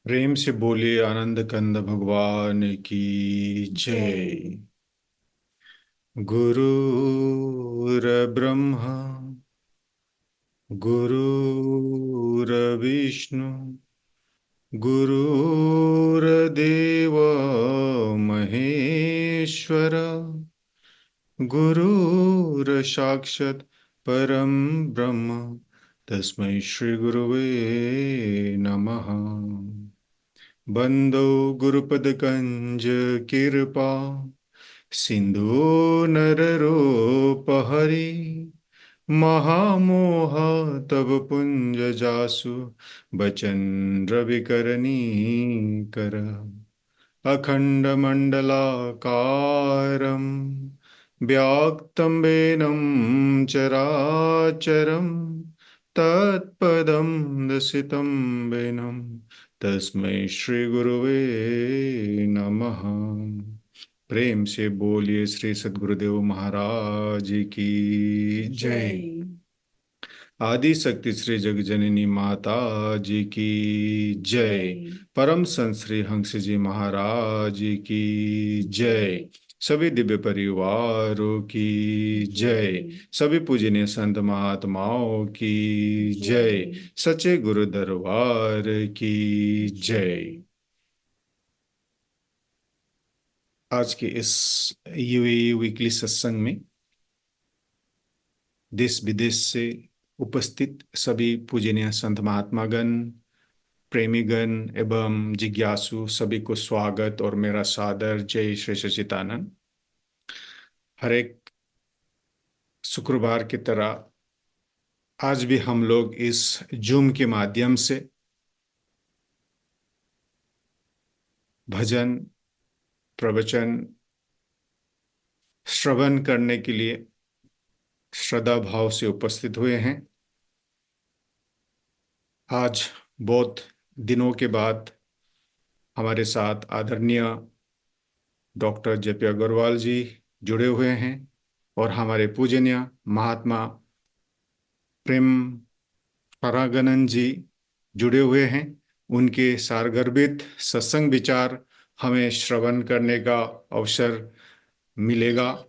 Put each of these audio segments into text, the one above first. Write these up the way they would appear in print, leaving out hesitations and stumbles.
प्रेम से बोलिए आनंद कंद भगवान की जय। जय। गुरुर्ब्रह्मा गुरुर्विष्णु गुरुर्देव महेश्वर गुरुर्साक्षात् परम ब्रह्म तस्मै श्री गुरुवे नमः। बंदो गुरुपद कंज कृपा सिंधु नररूपहरि महामोह तब पुंज जासु बचन रविकरनी कर अखंड मंडलाकारं व्याक्तं वेनं चराचरं तत्पदं दर्शितं वेनं तस्मै श्री गुरुवे नमः। प्रेम से बोलिए श्री सद्गुरुदेव महाराज की जय। जय। आदि शक्ति श्री जगजननी माता जी की जय। जय। परम संत श्री हंस जी महाराज की जय। जय। सभी दिव्य परिवारों की जय। जय। सभी पूजनीय संत महात्माओं की जय। जय। सच्चे गुरु दरबार की जय। जय। आज के इस यूएई वीकली सत्संग में देश विदेश से उपस्थित सभी पूजनीय संत महात्मागण, प्रेमीगण एवं जिज्ञासु सभी को स्वागत और मेरा सादर जय श्री सच्चिदानंद। हर एक शुक्रवार की तरह आज भी हम लोग इस जूम के माध्यम से भजन प्रवचन श्रवण करने के लिए श्रद्धा भाव से उपस्थित हुए हैं। आज बहुत दिनों के बाद हमारे साथ आदरणीय डॉक्टर जेपी अग्रवाल जी जुड़े हुए हैं और हमारे पूजनीय महात्मा प्रेम परागनन जी जुड़े हुए हैं। उनके सारगर्भित सत्संग विचार हमें श्रवण करने का अवसर मिलेगा।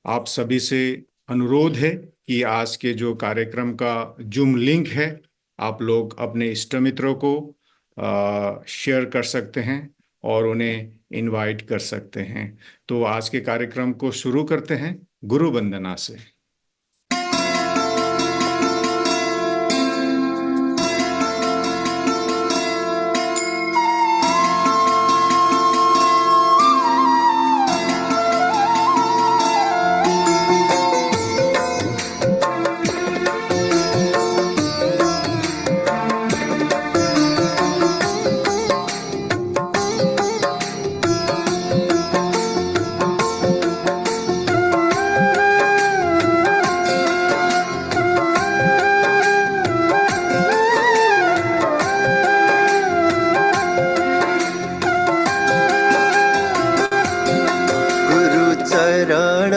आप सभी से अनुरोध है कि आज के जो कार्यक्रम का जूम लिंक है आप लोग अपने इष्ट मित्रों को शेयर कर सकते हैं और उन्हें इनवाइट कर सकते हैं। तो आज के कार्यक्रम को शुरू करते हैं गुरु वंदना से। चरण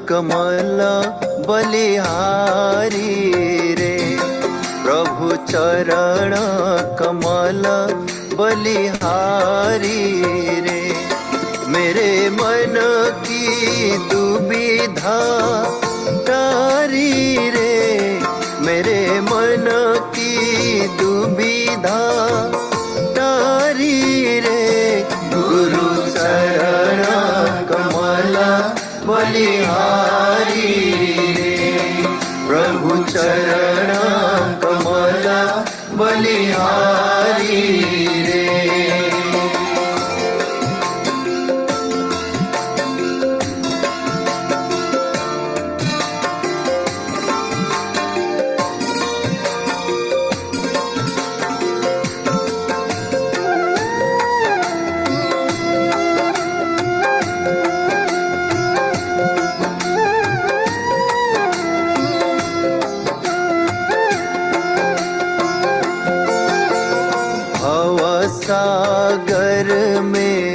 कमल बलिहारी रे, प्रभु चरण कमल बलिहारी रे। मेरे मन की दुविधा तारी रे, मेरे मन की दुविधा तारी रे। गुरु चरण कमल बलिहारी रे, प्रभु चरण कमल बलिहारी रे। सागर में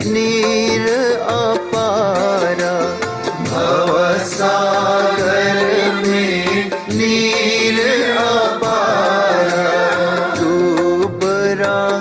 नीर अपारा, भव सागर में नीर अपारा। डूब रहा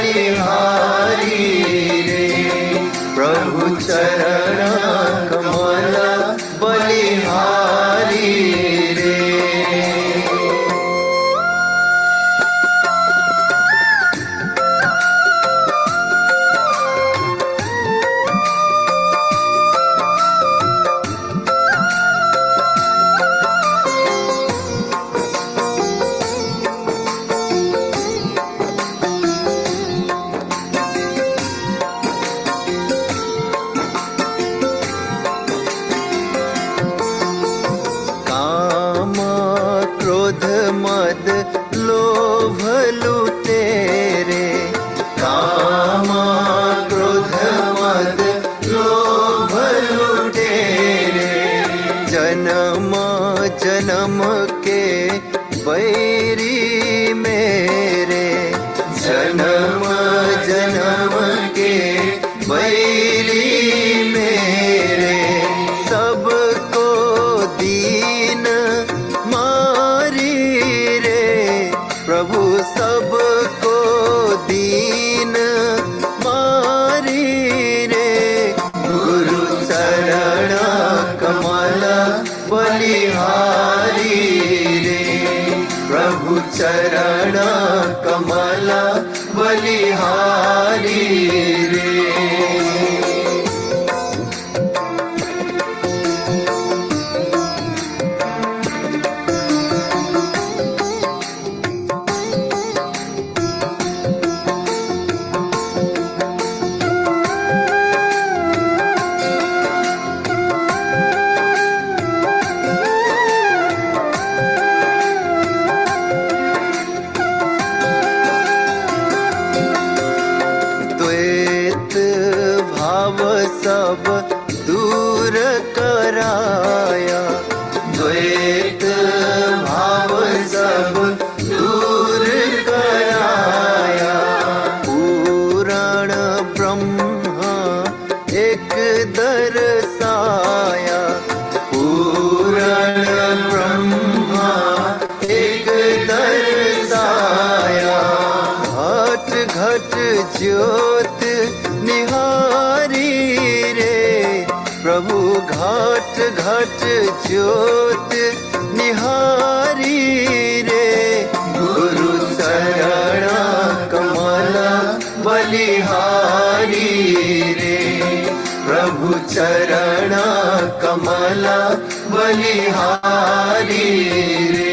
बलिहारी रे, प्रभु चरण कमल बलिहारी रे। काम क्रोध मद लोभ लुटेरे, काम क्रोध मद लोभ लुटेरे, जन्म जन्म के बैरी मेरे, जन्म जन्म के बैरी मेरे, सबको दीन मारी रे, प्रभु सबको दीन मारी रे, गुरु चरण कमल बलिहारी रे, प्रभु चरण कमल बलिहारी रे। द्वैत भाव सब दूर कराया, द्वैत भाव सब दूर कराया, पुराण ब्रह्म एक दर्शाया, पुराण ब्रह्म एक दर्शाया, घट घट ज्योत निहारी रे, प्रभु घट घट ज्योत निहारी रे, गुरु चरण कमल बलिहारी रे, प्रभु चरण कमल बलिहारी रे।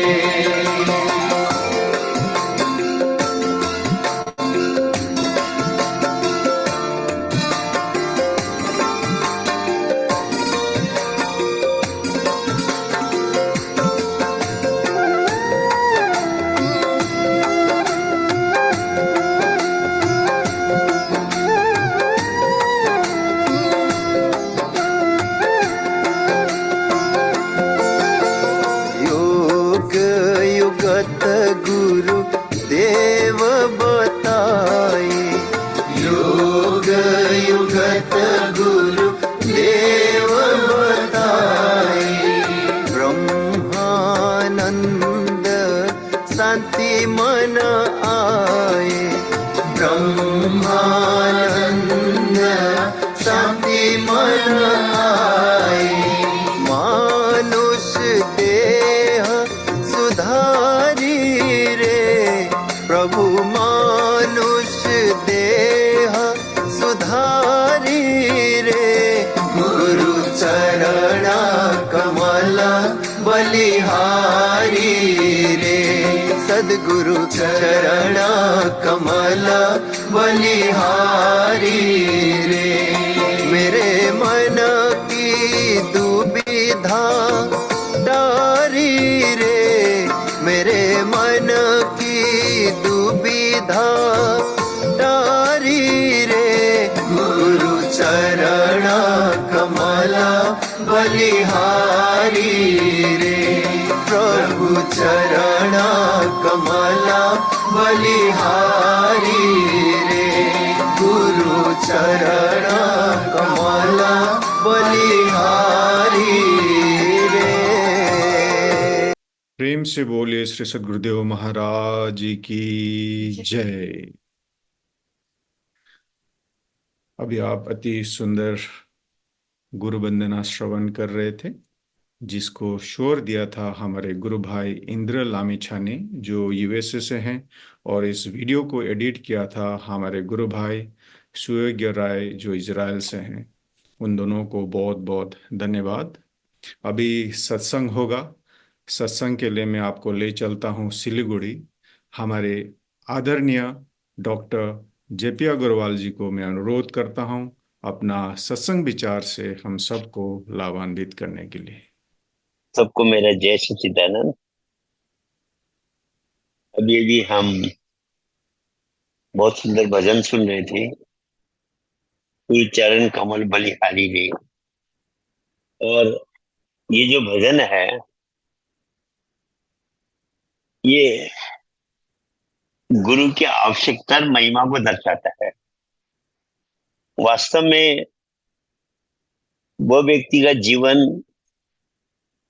योग युगत गुरु देव बताए, योग युगत गुरु देव बताए, ब्रह्मानंद शांति मन आए, ब्रह्मानंद शांति मन आए, मानुष देह सुधारी रे, प्रभु मानुष देह सुधारी रे, गुरु चरण कमल बलिहारी रे, सद्गुरु चरण कमल बलिहारी रे, मेरे मन की दुविधा टारी रे, मेरे मन की दुविधा टारी रे, गुरु चरण कमल बलिहारी रे, प्रभु चरण कमल बलिहारी रे, गुरु चरण कमल बलिहारी रे। प्रेम से बोलिए श्री सद्गुरुदेव महाराज जी की जय। अभी आप अति सुंदर गुरु वंदना श्रवण कर रहे थे, जिसको शोर दिया था हमारे गुरु भाई इंद्र लामिछा ने, जो यूएसए से हैं। और इस वीडियो को एडिट किया था हमारे गुरु भाई सुयोग्य राय, जो इजराइल से हैं। उन दोनों को बहुत बहुत धन्यवाद। अभी सत्संग होगा। सत्संग के लिए मैं आपको ले चलता हूँ सिलीगुड़ी। हमारे आदरणीय डॉक्टर जेपी अग्रवाल जी को मैं अनुरोध करता हूँ अपना सत्संग विचार से हम सबको लाभान्वित करने के लिए। सबको मेरा जय सच्चिदानंद। अभी अभी हम बहुत सुंदर भजन सुन रहे थे, कोई चरण कमल बलिहारी रे। और ये जो भजन है, ये गुरु की आवश्यकता और महिमा को दर्शाता है। वास्तव में वो व्यक्ति का जीवन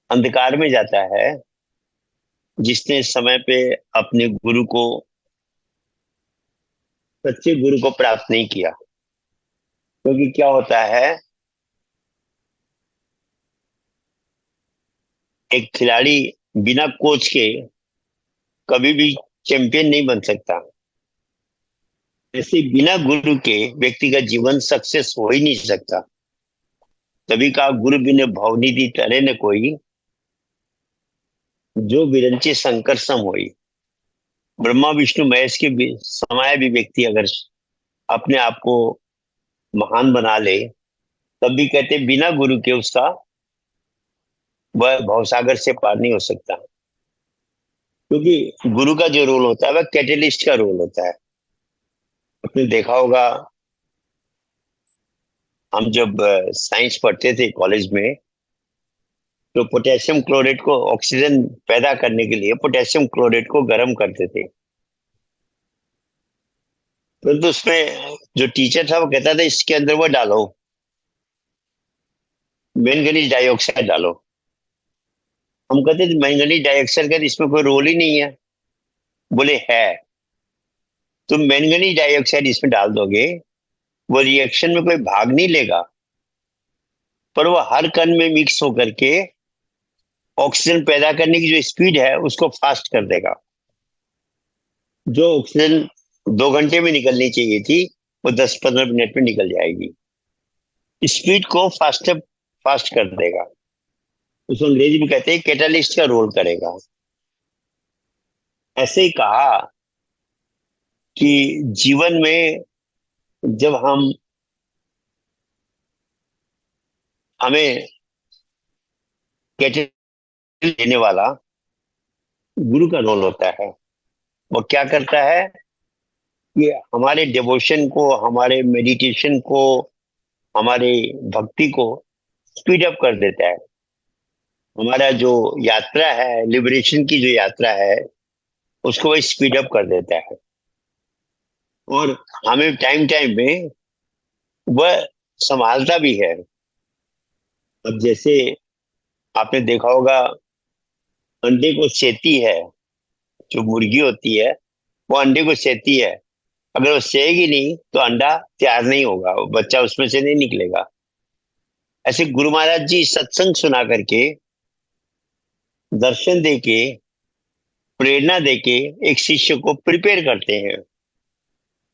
अंधकार में जाता है जिसने समय पे अपने गुरु को, सच्चे गुरु को प्राप्त नहीं किया। क्योंकि क्या होता है, एक खिलाड़ी बिना कोच के कभी भी चैंपियन नहीं बन सकता। ऐसे बिना गुरु के व्यक्ति का जीवन सक्सेस हो ही नहीं सकता। तभी कहा गुरु बिन भवनिधि तरे न कोई, जो विरंची शंकर सम होई। ब्रह्मा विष्णु महेश के समाया भी व्यक्ति अगर अपने आप को महान बना ले, तब भी कहते बिना गुरु के उसका वह भवसागर से पार नहीं हो सकता। क्योंकि गुरु का जो रोल होता है वह कैटलिस्ट का रोल होता है। आपने देखा होगा, हम जब साइंस पढ़ते थे कॉलेज में, तो पोटेशियम क्लोराइड को ऑक्सीजन पैदा करने के लिए पोटेशियम क्लोराइड को गर्म करते थे। परंतु उसमें जो टीचर था वो कहता था इसके अंदर वो डालो, मैंगनीज डाइऑक्साइड डालो। हम कहते थे मैंगनीज डाइऑक्साइड का इसमें कोई रोल ही नहीं है। बोले है, तुम मैंगनीज डाइऑक्साइड इसमें डाल दोगे, वो रिएक्शन में कोई भाग नहीं लेगा, पर वो हर कण में मिक्स होकर के ऑक्सीजन पैदा करने की जो स्पीड है उसको फास्ट कर देगा। जो ऑक्सीजन 2 घंटे में निकलनी चाहिए थी, वो 10-15 मिनट में निकल जाएगी। स्पीड को फास्ट कर देगा। उसको अंग्रेजी में कहते हैं कैटलिस्ट का रोल करेगा। ऐसे ही कहा कि जीवन में जब हमें कैटलिस्ट देने वाला गुरु का रोल होता है। वो क्या करता है कि हमारे डिवोशन को, हमारे मेडिटेशन को, हमारे भक्ति को स्पीड अप कर देता है। हमारा जो यात्रा है, लिबरेशन की जो यात्रा है, उसको वह स्पीड अप कर देता है। और हमें टाइम टाइम में वह संभालता भी है। अब जैसे आपने देखा होगा, अंडे को सेती है, जो मुर्गी होती है वो अंडे को सेती है। अगर वो सेएगी नहीं तो अंडा तैयार नहीं होगा, वो बच्चा उसमें से नहीं निकलेगा। ऐसे गुरु महाराज जी सत्संग सुना करके, दर्शन देके, प्रेरणा देके एक शिष्य को प्रिपेयर करते हैं।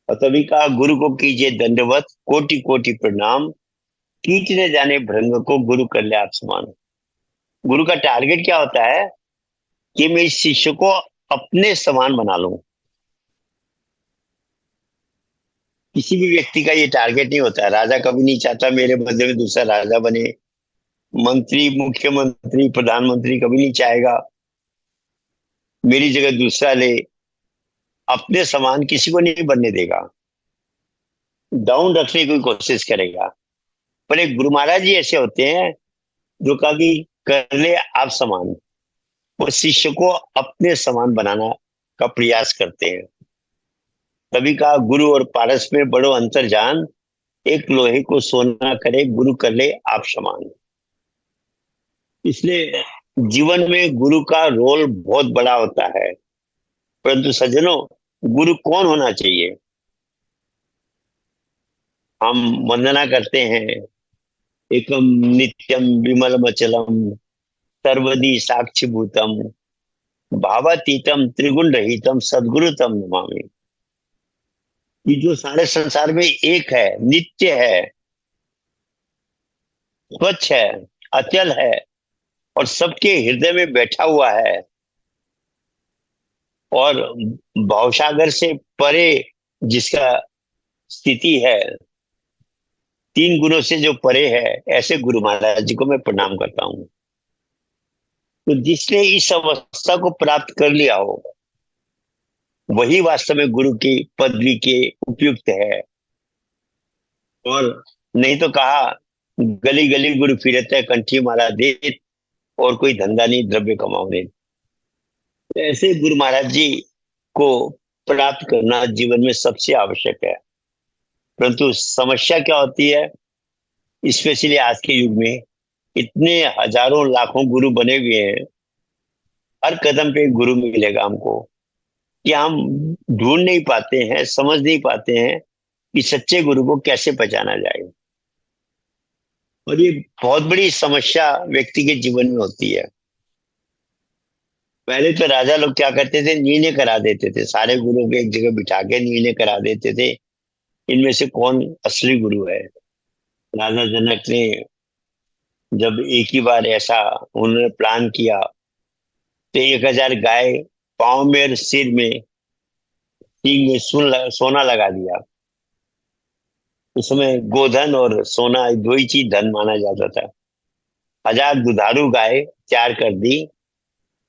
और तभी कहा गुरु को कीजिए दंडवत, कोटि कोटि प्रणाम, कीच न जाने भृंग को गुरु कर ले आप समान। गुरु का टारगेट क्या होता है कि मैं इस शिष्य को अपने समान बना लूं। किसी भी व्यक्ति का ये टारगेट नहीं होता है। राजा कभी नहीं चाहता मेरे बदले में दूसरा राजा बने। मंत्री, मुख्यमंत्री, प्रधानमंत्री कभी नहीं चाहेगा मेरी जगह दूसरा ले। अपने समान किसी को नहीं बनने देगा, डाउन रखने की कोशिश करेगा। पर एक गुरु महाराज जी ऐसे होते हैं जो कभी कर ले आप समान, वो शिष्य को अपने समान बनाना का प्रयास करते हैं। तभी कहा गुरु और पारस में बड़ो अंतर जान, एक लोहे को सोना करे गुरु कर ले आप समान। इसलिए जीवन में गुरु का रोल बहुत बड़ा होता है। परंतु सज्जनों, गुरु कौन होना चाहिए? हम वंदना करते हैं। एकम नित्यम विमलम अचलम सर्वदी साक्षिभूतम भावातीतम त्रिगुण रहितम सद्गुरु तम नमामि। ये जो सारे संसार में एक है, नित्य है, स्वच्छ है, अचल है और सबके हृदय में बैठा हुआ है और भवसागर से परे जिसका स्थिति है, तीन गुणों से जो परे है, ऐसे गुरु महाराज जी को मैं प्रणाम करता हूं। तो जिसने इस अवस्था को प्राप्त कर लिया हो वही वास्तव में गुरु की पदवी के उपयुक्त है। और नहीं तो कहा, गली गली गुरु फिरता है, कंठी मारा दे और कोई धंधा नहीं द्रव्य कमाओ। ऐसे गुरु महाराज जी को प्राप्त करना जीवन में सबसे आवश्यक है। परंतु समस्या क्या होती है, स्पेशली आज के युग में इतने हजारों लाखों गुरु बने हुए हैं, हर कदम पे एक गुरु मिलेगा हमको, कि हम ढूंढ नहीं पाते हैं, समझ नहीं पाते हैं कि सच्चे गुरु को कैसे पहचाना जाए। और ये बहुत बड़ी समस्या व्यक्ति के जीवन में होती है। पहले तो राजा लोग क्या करते थे, निर्णय करा देते थे, सारे गुरुओं को एक जगह बिठा के निर्णय करा देते थे इनमें से कौन असली गुरु है। राजा जनक ने जब एक ही बार ऐसा उन्होंने प्लान किया तो 1000 गाय पांव में और सिर में, सींग में सोना लगा दिया। उस समय गोधन और सोना दो ही चीज धन माना जाता था। 1000 दुधारू गाय तैयार कर दी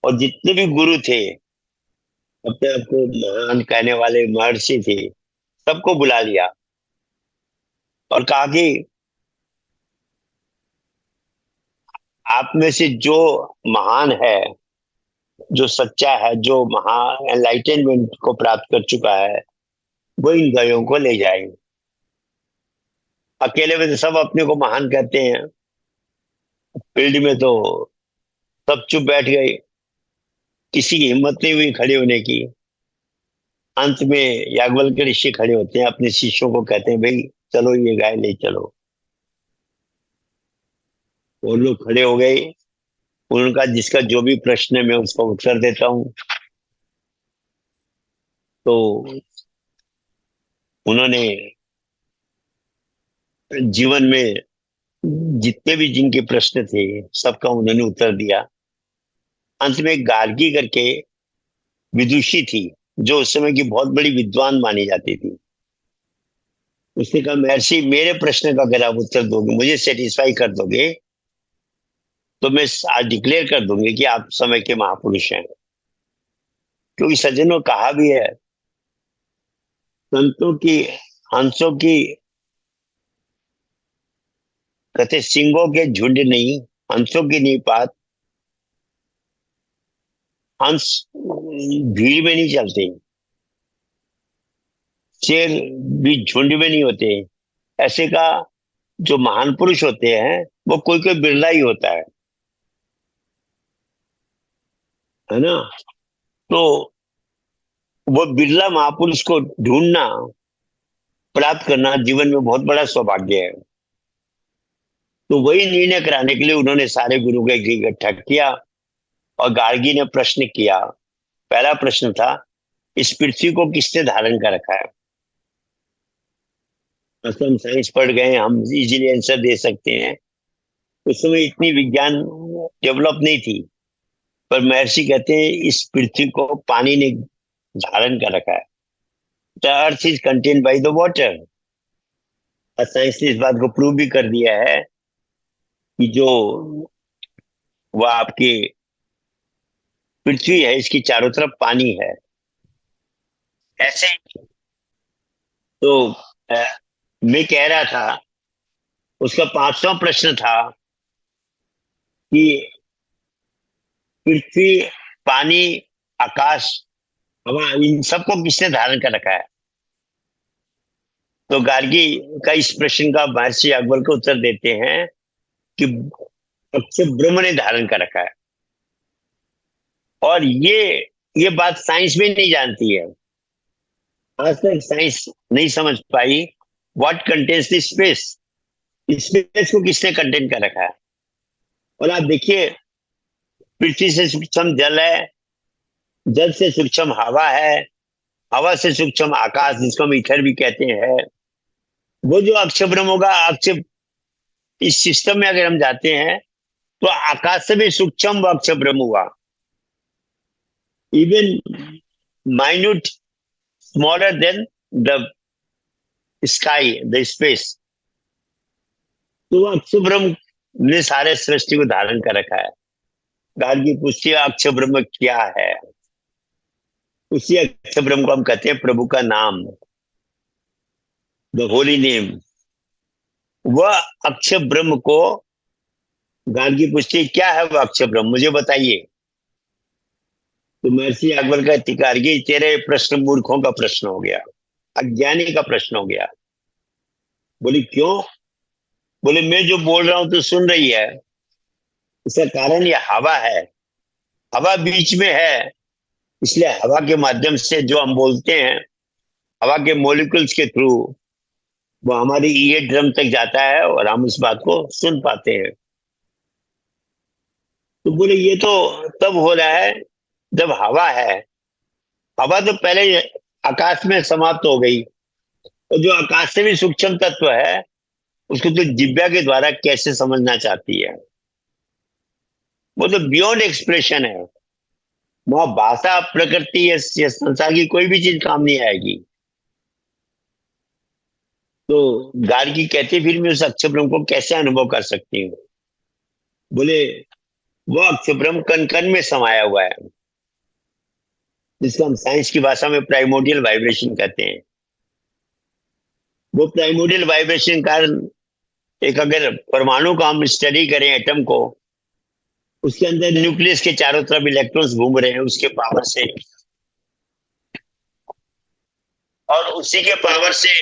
और जितने भी गुरु थे, अपने आपको महान कहने वाले महर्षि थे, सबको बुला लिया और कहा कि आप में से जो महान है, जो सच्चा है, जो महान एनलाइटनमेंट को प्राप्त कर चुका है, वो इन गायों को ले जाए। अकेले में तो सब अपने को महान कहते हैं, फील्ड में तो सब चुप बैठ गए, किसी की हिम्मत नहीं हुई खड़े होने की। अंत में याज्ञवल्क्य ऋषि खड़े होते हैं, अपने शिष्यों को कहते हैं, भाई चलो ये गाय ले चलो। वो लोग खड़े हो गए। उनका जिसका जो भी प्रश्न है मैं उसका उत्तर देता हूं। तो उन्होंने जीवन में जितने भी जिनके प्रश्न थे सबका उन्होंने उत्तर दिया। अंत में गार्गी करके विदुषी थी, जो उस समय की बहुत बड़ी विद्वान मानी जाती थी। उसने कहा, महर्षि मेरे प्रश्न का अगर आप उत्तर दोगे, मुझे सेटिस्फाई कर दोगे, तो मैं आज डिक्लेयर कर दूंगी कि आप समय के महापुरुष हैं। क्योंकि सज्जनों कहा भी है, संतों की, हंसों की, कहते सिंगों के झुंड नहीं, हंसों की नहीं बात। हंस भीड़ में नहीं चलते, शेर भी झुंड में नहीं होते। ऐसे का जो महान पुरुष होते हैं वो कोई कोई बिरला ही होता है ना। तो वो बिरला महापुरुष को ढूंढना, प्राप्त करना जीवन में बहुत बड़ा सौभाग्य है। तो वही निर्णय कराने के लिए उन्होंने सारे गुरु को इकट्ठा किया और गार्गी ने प्रश्न किया। पहला प्रश्न था, इस पृथ्वी को किसने धारण कर रखा है। हम साइंस पढ़ गए, हम इजीली आंसर दे सकते हैं। उस समय इतनी विज्ञान डेवलप नहीं थी, पर महर्षि कहते हैं इस पृथ्वी को पानी ने धारण कर रखा है। The earth is contained by the water. और साइंस ने इस बात को प्रूव भी कर दिया है कि जो वह आपकी पृथ्वी है, इसकी चारों तरफ पानी है। ऐसे तो मैं कह रहा था, उसका 5वां प्रश्न था कि पृथ्वी, पानी, आकाश, हवा, इन सबको किसने धारण कर रखा है। तो गार्गी का इस प्रश्न का महर्षि याज्ञवल्क्य को उत्तर देते हैं कि अक्षर ब्रह्म ने धारण कर रखा है। और ये बात साइंस भी नहीं जानती है, आज तक साइंस नहीं समझ पाई what contains the space, space को किसने कंटेन कर रखा है। और आप देखिए, पृथ्वी से सूक्ष्म जल है, जल से सूक्ष्म हवा है, हवा से सूक्ष्म आकाश जिसको हम ईथर भी कहते हैं, वो जो अक्षय ब्रह्म होगा, अक्षय इस सिस्टम में अगर हम जाते हैं तो आकाश से भी सूक्ष्म वो अक्षय ब्रह्म हुआ, even minute, smaller than the sky, the space. तो वो अक्षय ब्रह्म ने सारे सृष्टि को धारण कर रखा है। गार्गी पूछती है अक्षय ब्रह्म क्या है, उसी अक्षय ब्रह्म को हम कहते हैं प्रभु का नाम, द होली नेम। वह अक्षय ब्रह्म को गार्गी पूछती है क्या है वह अक्षय ब्रह्म, मुझे बताइए। तो महर्षि अकबर कहती गार्गी तेरे प्रश्न मूर्खों का प्रश्न हो गया, अज्ञानी का प्रश्न हो गया। बोली क्यों? बोले मैं जो बोल रहा हूं तो सुन रही है, इसका कारण ये हवा है, हवा बीच में है, इसलिए हवा के माध्यम से जो हम बोलते हैं, हवा के मॉलिक्यूल्स के थ्रू वो हमारी ईयर ड्रम तक जाता है और हम उस बात को सुन पाते हैं। तो बोले ये तो तब हो रहा है जब हवा है, हवा तो पहले आकाश में समाप्त हो गई, और जो आकाश से भी सूक्ष्म तत्व है उसको तो जिब्या के द्वारा कैसे समझना चाहती है, वो तो बियॉन्ड एक्सप्रेशन है। वहां भाषा, प्रकृति या संसार की कोई भी चीज काम नहीं आएगी। तो गार्गी कहते फिर मैं उस अक्षय ब्रह्म को कैसे अनुभव कर सकती हूँ। बोले वो अक्षय ब्रह्म कण कण में समाया हुआ है, जिसको हम साइंस की भाषा में प्राइमोर्डियल वाइब्रेशन कहते हैं। वो प्राइमोर्डियल वाइब्रेशन कारण एक अगर परमाणु को हम स्टडी करें, एटम को, उसके अंदर न्यूक्लियस के चारों तरफ इलेक्ट्रॉन्स घूम रहे हैं उसके पावर से, और उसी के पावर से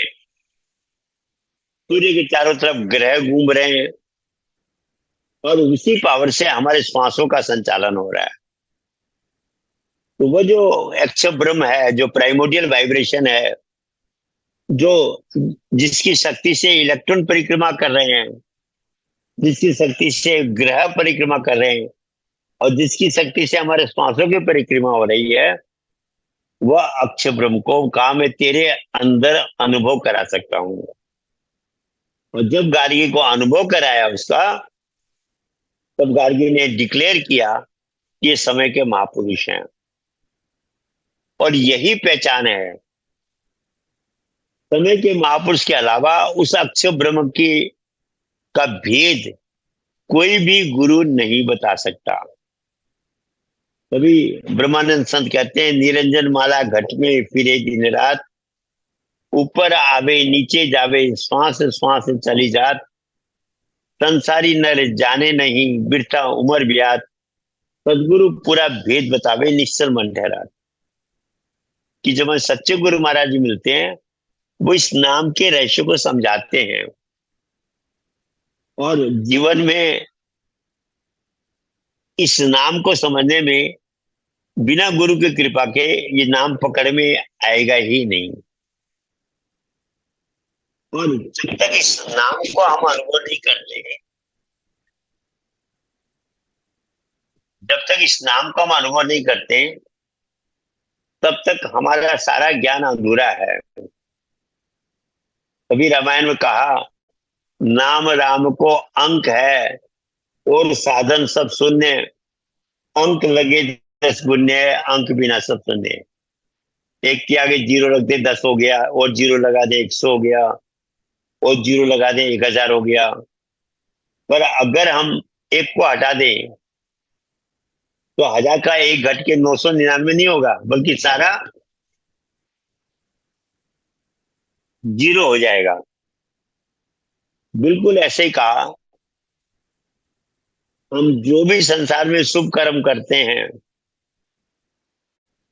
सूर्य के चारों तरफ ग्रह घूम रहे हैं, और उसी पावर से हमारे श्वासों का संचालन हो रहा है। तो वो जो अक्षय ब्रह्म है, जो प्राइमोर्डियल वाइब्रेशन है, जो जिसकी शक्ति से इलेक्ट्रॉन परिक्रमा कर रहे हैं, जिसकी शक्ति से ग्रह परिक्रमा कर रहे हैं, और जिसकी शक्ति से हमारे श्वासों की परिक्रमा हो रही है, वह अक्षय ब्रह्म को कहा मैं तेरे अंदर अनुभव करा सकता हूं। और जब गार्गी को अनुभव कराया उसका, तब गार्गी ने डिक्लेयर किया कि ये समय के महापुरुष हैं, और यही पहचान है। समय के महापुरुष के अलावा उस अक्षय ब्रह्म की का भेद कोई भी गुरु नहीं बता सकता। तभी ब्रह्मानंद संत कहते हैं निरंजन माला घट में फिरे दिन रात, ऊपर आवे नीचे जावे श्वास श्वास चली जात, संसारी नर जाने नहीं बिरथा उमर ब्यात, सदगुरु पूरा भेद बतावे निश्चल मन ठहरा। कि जब हमें सच्चे गुरु महाराज जी मिलते हैं, वो इस नाम के रहस्य को समझाते हैं, और जीवन में इस नाम को समझने में बिना गुरु की कृपा के ये नाम पकड़ में आएगा ही नहीं। और जब तक इस नाम को हम अनुभव नहीं करते, जब तक इस नाम को हम अनुभव नहीं करते, तब तक हमारा सारा ज्ञान अधूरा है। कभी रामायण में कहा नाम राम को अंक है और साधन सब शून्य, अंक लगे 10 गुण्य, अंक बिना सब शून्य। एक के आगे 0 रख दे 10 हो गया, और 0 लगा दे 100 हो गया, और 0 लगा दे 1000 हो गया। पर अगर हम एक को हटा दें तो 1000 का एक घट के 999 नहीं होगा, बल्कि सारा 0 हो जाएगा। बिल्कुल ऐसे ही कहा, हम जो भी संसार में शुभ कर्म करते हैं,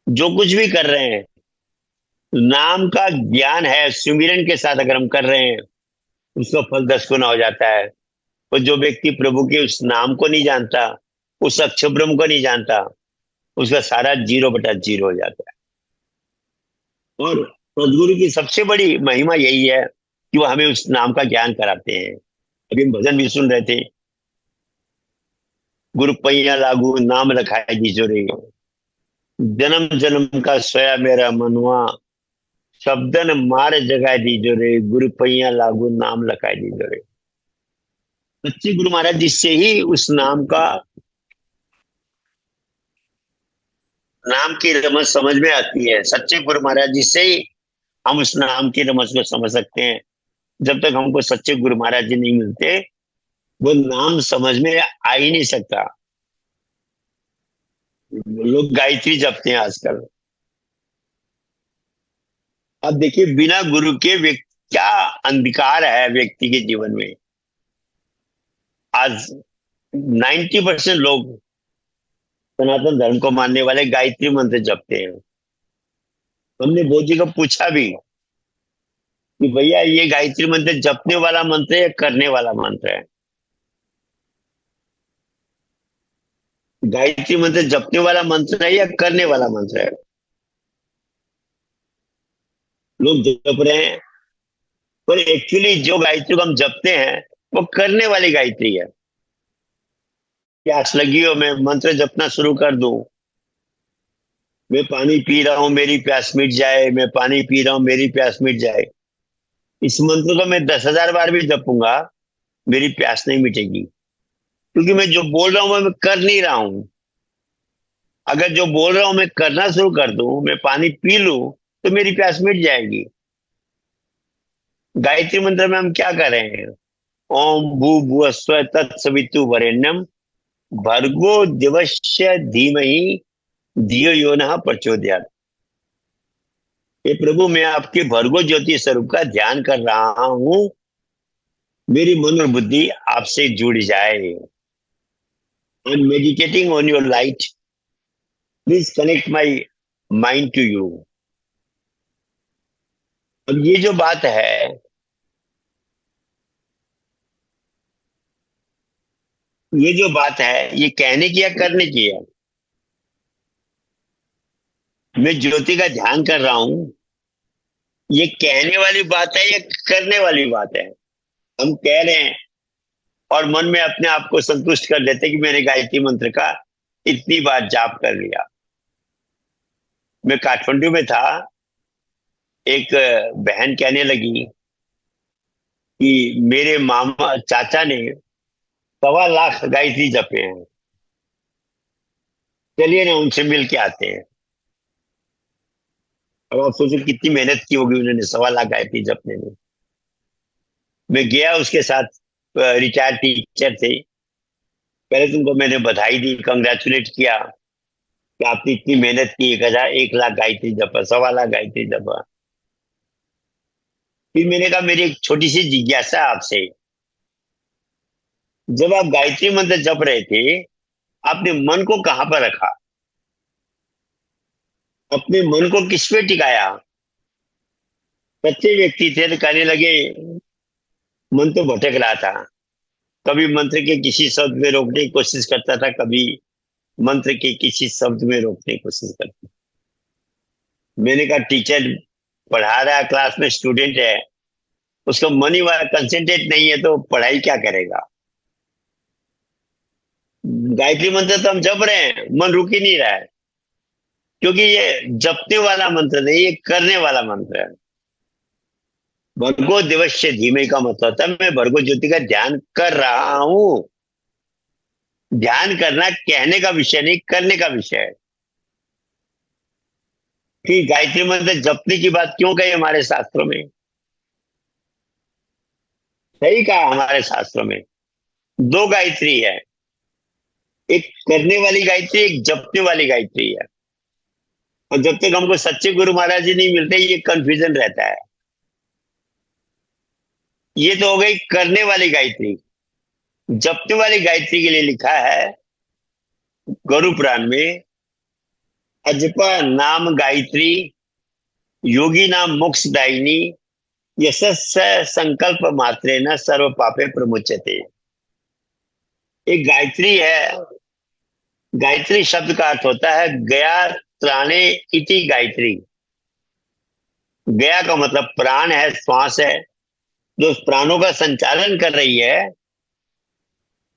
जो कुछ भी कर रहे हैं, नाम का ज्ञान है, सुमिरन के साथ अगर हम कर रहे हैं, उसका फल 10 गुना हो जाता है। और जो व्यक्ति प्रभु के उस नाम को नहीं जानता, उस अक्षय ब्रह्म को नहीं जानता, उसका सारा 0/0 हो जाता है। और सदगुरु की सबसे बड़ी महिमा यही है कि वो हमें उस नाम का ज्ञान कराते हैं। अभी हम भजन भी सुन रहे थे, गुरु पैया लागू नाम रखाए दीजो रे, जन्म जन्म का सोया मेरा मनुआ, शब्दन मार जगाए दीजो रे, गुरु पैया लागू नाम लखाए दीजो रे। सच्चे गुरु महाराज जिससे ही उस नाम की रमज समझ में आती है। सच्चे गुरु महाराज जिससे ही हम उस नाम की रमज को समझ सकते हैं। जब तक हमको सच्चे गुरु महाराज जी नहीं मिलते, वो नाम समझ में आ ही नहीं सकता। लोग गायत्री जपते हैं आजकल। अब देखिए, बिना गुरु के क्या अंधकार है व्यक्ति के जीवन में। आज 90% लोग सनातन धर्म को मानने वाले गायत्री मंत्र जपते हैं। हमने बोध जी को पूछा भी कि भैया ये गायत्री मंत्र जपने वाला मंत्र है या करने वाला मंत्र है? गायत्री मंत्र जपने वाला मंत्र है या करने वाला मंत्र है? लोग जप रहे हैं, पर एक्चुअली जो गायत्री को हम जपते हैं वो करने वाली गायत्री है। प्यास लगी हो, मैं मंत्र जपना शुरू कर दूं, मैं पानी पी रहा हूं मेरी प्यास मिट जाए, मैं पानी पी रहा हूं मेरी प्यास मिट जाए, इस मंत्र को मैं 10,000 बार भी जपूंगा, मेरी प्यास नहीं मिटेगी, क्योंकि मैं जो बोल रहा हूं मैं कर नहीं रहा हूं। अगर जो बोल रहा हूं मैं करना शुरू कर दूं, मैं पानी पी लूं, तो मेरी प्यास मिट जाएगी। गायत्री मंत्र में हम क्या कर रहे हैं? ओम भू भुव स्व तत्सवितु वरेण्यम भर्गो दिवस्य धीमहि धियो यो नः प्रचोदयात्। हे प्रभु, मैं आपके भर्गो ज्योति स्वरूप का ध्यान कर रहा हूं, मेरी मन और बुद्धि आपसे जुड़ जाए। I am meditating on your light, please connect my mind to you. अब ये जो बात है, ये कहने की या करने की है? मैं ज्योति का ध्यान कर रहा हूं, ये कहने वाली बात है या करने वाली बात है? हम कह रहे हैं और मन में अपने आप को संतुष्ट कर लेते कि मैंने गायत्री मंत्र का इतनी बार जाप कर लिया। मैं काठमांडू में था, एक बहन कहने लगी कि मेरे मामा चाचा ने 1.25 लाख गायत्री जपे हैं, चलिए ना उनसे मिल के आते हैं। अब आप सोचो कितनी मेहनत की होगी उन्होंने 1.25 लाख गायत्री जपने में। मैं गया उसके साथ, रिटायर्ड टीचर थे। पहले तुमको मैंने बधाई दी, कंग्रेचुलेट किया कि आपने इतनी मेहनत की, 1 लाख गायत्री जपा, 1.25 लाख गायत्री जपा। फिर मैंने कहा मेरी एक छोटी सी जिज्ञासा आपसे, जब आप गायत्री मंत्र जप रहे थे, आपने मन को कहां पर रखा? अपने मन को किस पे टिकाया? सच्चे व्यक्ति थे तो कहने लगे मन तो भटक रहा था, कभी मंत्र के किसी शब्द में रोकने की कोशिश करता था, कभी मंत्र के किसी शब्द में रोकने की कोशिश करता। मैंने कहा टीचर पढ़ा रहा है, क्लास में स्टूडेंट है, उसका मन ही कंसेंट्रेट नहीं है तो पढ़ाई क्या करेगा? गायत्री मंत्र तो हम जप रहे हैं, मन रुक ही नहीं रहा है, क्योंकि ये जपने वाला मंत्र नहीं, ये करने वाला मंत्र है। भर्गो दिवस्य धीमहि का मतलब होता है मैं भर्गो ज्योति का ध्यान कर रहा हूं। ध्यान करना कहने का विषय नहीं, करने का विषय है। कि गायत्री मंत्र जपने की बात क्यों कही हमारे शास्त्रों में? सही कहा, हमारे शास्त्रों में 2 गायत्री है, एक करने वाली गायत्री, एक जपने वाली गायत्री है। और जब तक हमको सच्चे गुरु महाराज जी नहीं मिलते, ये कंफ्यूजन रहता है। ये तो हो गई करने वाली गायत्री। जपने वाली गायत्री के लिए लिखा है गरुड़ पुराण में, अजपा नाम गायत्री योगी नाम मोक्षदायिनी यशस्स संकल्प मात्रे न सर्व पापे प्रमुच्यते। एक गायत्री है, गायत्री शब्द का अर्थ होता है गया त्राणे इति गायत्री। गया का मतलब प्राण है, श्वास है, जो प्राणों का संचालन कर रही है,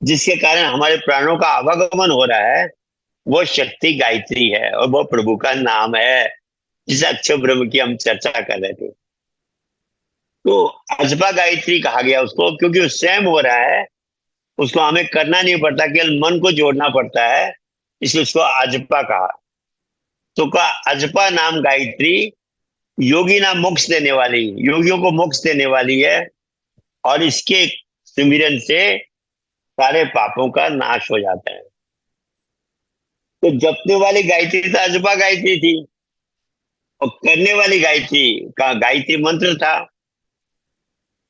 जिसके कारण हमारे प्राणों का आवागमन हो रहा है, वो शक्ति गायत्री है और वो प्रभु का नाम है, जिस अक्षर ब्रह्म की हम चर्चा कर रहे थे। तो अजपा गायत्री कहा गया उसको, क्योंकि वो स्वयं हो रहा है, उसको हमें करना नहीं पड़ता, केवल मन को जोड़ना पड़ता है, इसलिए उसको अजपा कहा। तो का अजपा नाम गायत्री योगी नाम मोक्ष देने वाली, योगियों को मोक्ष देने वाली है, और इसके सुमिरन से सारे पापों का नाश हो जाता है। तो जपने वाली गायत्री तो अजपा गायत्री थी, और करने वाली गायत्री का गायत्री मंत्र था,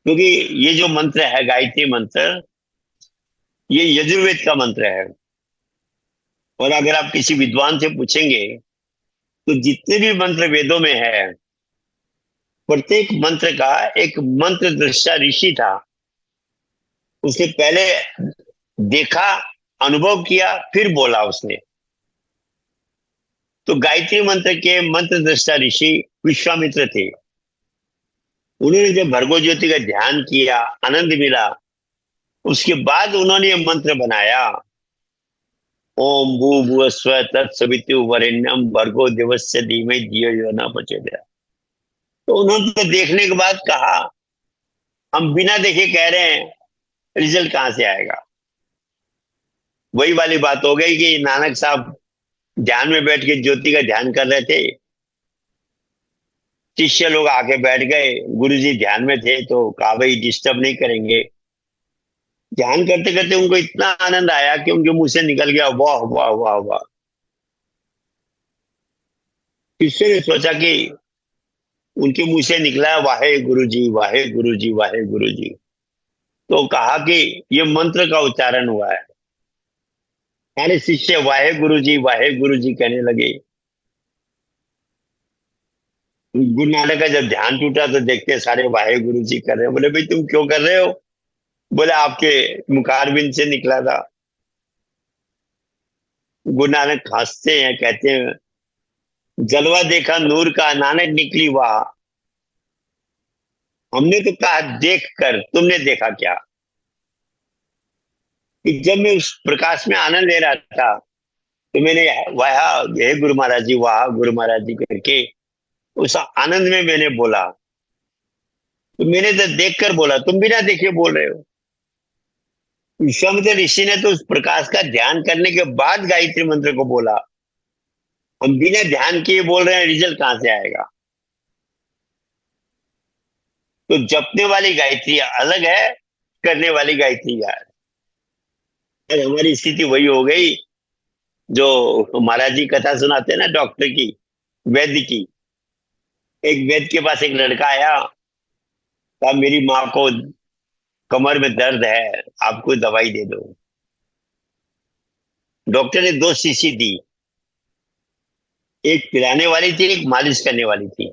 क्योंकि ये जो मंत्र है गायत्री मंत्र, ये यजुर्वेद का मंत्र है। और अगर आप किसी विद्वान से पूछेंगे तो जितने भी मंत्र वेदों में है, प्रत्येक मंत्र का एक मंत्र दृष्टा ऋषि था, उसने पहले देखा, अनुभव किया, फिर बोला उसने। तो गायत्री मंत्र के मंत्र दृष्टा ऋषि विश्वामित्र थे। उन्होंने जब भर्गो ज्योति का ध्यान किया, आनंद मिला, उसके बाद उन्होंने ये मंत्र बनाया, ओम भूर्भुवः स्वः तत्सवितुर्वरेण्यं भर्गो देवस्य धीमहि धियो यो न प्रचोदयात्। तो उन्होंने तो देखने के बाद कहा, हम बिना देखे कह रहे हैं, रिजल्ट कहां से आएगा। वही वाली बात हो गई कि नानक साहब ध्यान में बैठ के ज्योति का ध्यान कर रहे थे, शिष्य लोग आके बैठ गए, गुरुजी ध्यान में थे, तो कहा भाई डिस्टर्ब नहीं करेंगे। ध्यान करते करते उनको इतना आनंद आया कि उनके मुंह से निकल गया वाह वाह वाह वाह। शिष्य ने सोचा कि उनके मुंह से निकला वाहे गुरुजी वाहे गुरुजी वाहे गुरुजी, तो कहा कि ये मंत्र का उच्चारण हुआ है। सारे शिष्य वाहे गुरुजी कहने लगे। गुरु नानक का जब ध्यान टूटा तो देखते सारे वाहे गुरुजी कर रहे हैं। बोले भाई तुम क्यों कर रहे हो? बोले आपके मुखारबिंद से निकला था। गुरु नानक हंसते हैं, कहते हैं जलवा देखा नूर का, नानक निकली वाह। हमने तो कहा देख कर, तुमने देखा क्या? कि जब मैं उस प्रकाश में आनंद ले रहा था, तो मैंने वाह हे गुरु महाराज जी, वाह गुरु महाराज जी करके उस आनंद में मैंने बोला। तो मैंने तो देख कर बोला, तुम बिना देखे बोल रहे हो। विश्वामित्र ऋषि ने तो उस प्रकाश का ध्यान करने के बाद गायत्री मंत्र को बोला। हम बिना ध्यान किए बोल रहे हैं, रिजल्ट कहां से आएगा? तो जपने वाली गायत्री अलग है, करने वाली गायत्री यार। हमारी स्थिति वही हो गई जो महाराज जी कथा सुनाते हैं ना, डॉक्टर की, वैद्य की। एक वैद्य के पास एक लड़का आया, कहा मेरी माँ को कमर में दर्द है, आपको दवाई दे दो। डॉक्टर ने 2 शीशी दी, एक पिलाने वाली थी, एक मालिश करने वाली थी।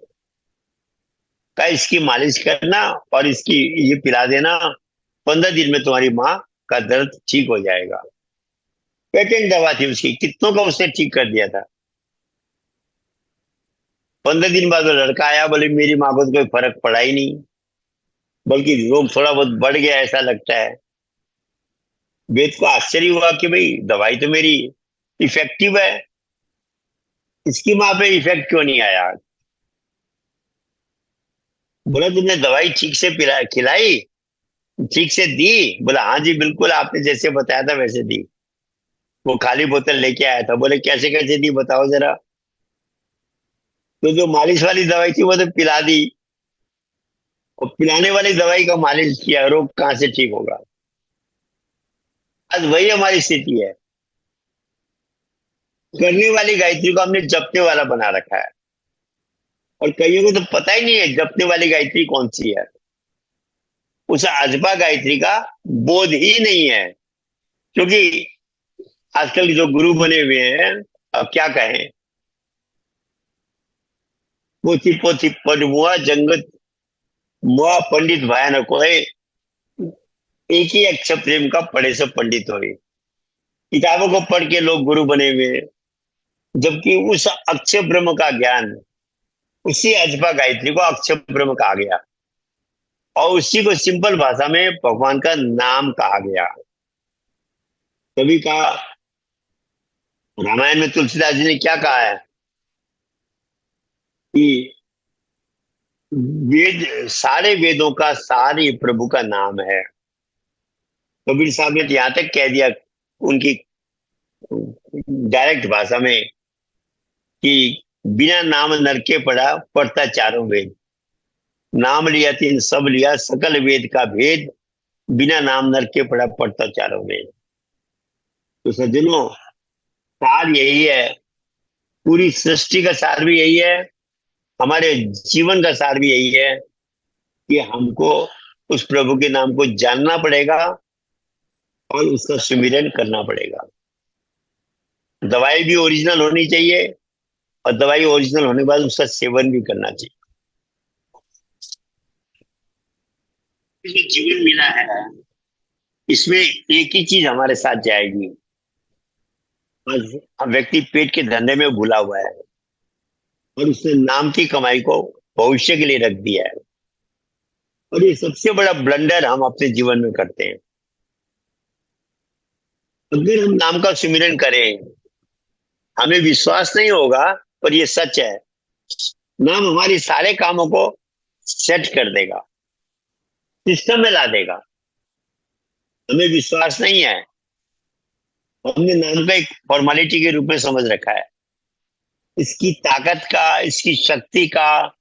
कहा इसकी मालिश करना और इसकी ये पिला देना, 15 दिन में तुम्हारी माँ का दर्द ठीक हो जाएगा। पेटेंट दवा थी उसकी, कितनों का उसने ठीक कर दिया था। 15 दिन बाद वो लड़का आया, बोले मेरी माँ को तो कोई फर्क पड़ा ही नहीं, बल्कि रोग थोड़ा बहुत बढ़ गया ऐसा लगता है। वेद को आश्चर्य हुआ कि भाई दवाई तो मेरी इफेक्टिव है, इसकी माँ पे इफेक्ट क्यों नहीं आया? बोला तुमने दवाई ठीक से खिलाई, ठीक से दी? बोला हाँ जी बिल्कुल, आपने जैसे बताया था वैसे दी। वो खाली बोतल लेके आया था। बोले कैसे कैसे दी बताओ जरा। तो जो मालिश वाली दवाई थी वो तो पिला दी, और पिलाने वाली दवाई का मालिश किया, रोग कहां से ठीक होगा? आज वही हमारी स्थिति है। करने वाली गायत्री को हमने जपने वाला बना रखा है, और कईयों को तो पता ही नहीं है जपने वाली गायत्री कौन सी है। उस अजपा गायत्री का बोध ही नहीं है, क्योंकि आजकल जो गुरु बने हुए हैं, अब क्या कहें, पोथी पोथी पढ़ुआ जंगत मुआ पंडित भयानक को है, एक ही अक्षर प्रेम का पढ़े से पंडित हो। किताबों को पढ़ के लोग गुरु बने हुए हैं, जबकि उस अक्षर ब्रह्म का ज्ञान, उसी अजपा गायत्री को अक्षर ब्रह्म कहा गया। और उसी को सिंपल भाषा में भगवान का नाम कहा गया। कभी कहा, रामायण में तुलसीदास जी ने क्या कहा है कि वेद, सारे वेदों का सार ये प्रभु का नाम है। कबीर साहब ने तो यहां तक कह दिया उनकी डायरेक्ट भाषा में कि बिना नाम नर के पढ़ा पढ़ता चारों वेद, नाम लिया तीन सब लिया सकल वेद का भेद, बिना नाम नर के पढ़ा पढ़ता चारों वेद। तो सज्जनों, सार यही है, पूरी सृष्टि का सार भी यही है, हमारे जीवन का सार भी यही है कि हमको उस प्रभु के नाम को जानना पड़ेगा और उसका सुमिरन करना पड़ेगा। दवाई भी ओरिजिनल होनी चाहिए और दवाई ओरिजिनल होने के बाद उसका सेवन भी करना चाहिए। जो जीवन मिला है इसमें एक ही चीज हमारे साथ जाएगी। आज व्यक्ति पेट के धंधे में भूला हुआ है और उसने नाम की कमाई को भविष्य के लिए रख दिया है, और ये सबसे बड़ा ब्लंडर हम अपने जीवन में करते हैं। अगर हम नाम का सुमिरन करें, हमें विश्वास नहीं होगा पर ये सच है, नाम हमारे सारे कामों को सेट कर देगा, सिस्टम में ला देगा। हमें विश्वास नहीं है, हमने नाम का एक फॉर्मेलिटी के रूप में समझ रखा है। इसकी ताकत का, इसकी शक्ति का,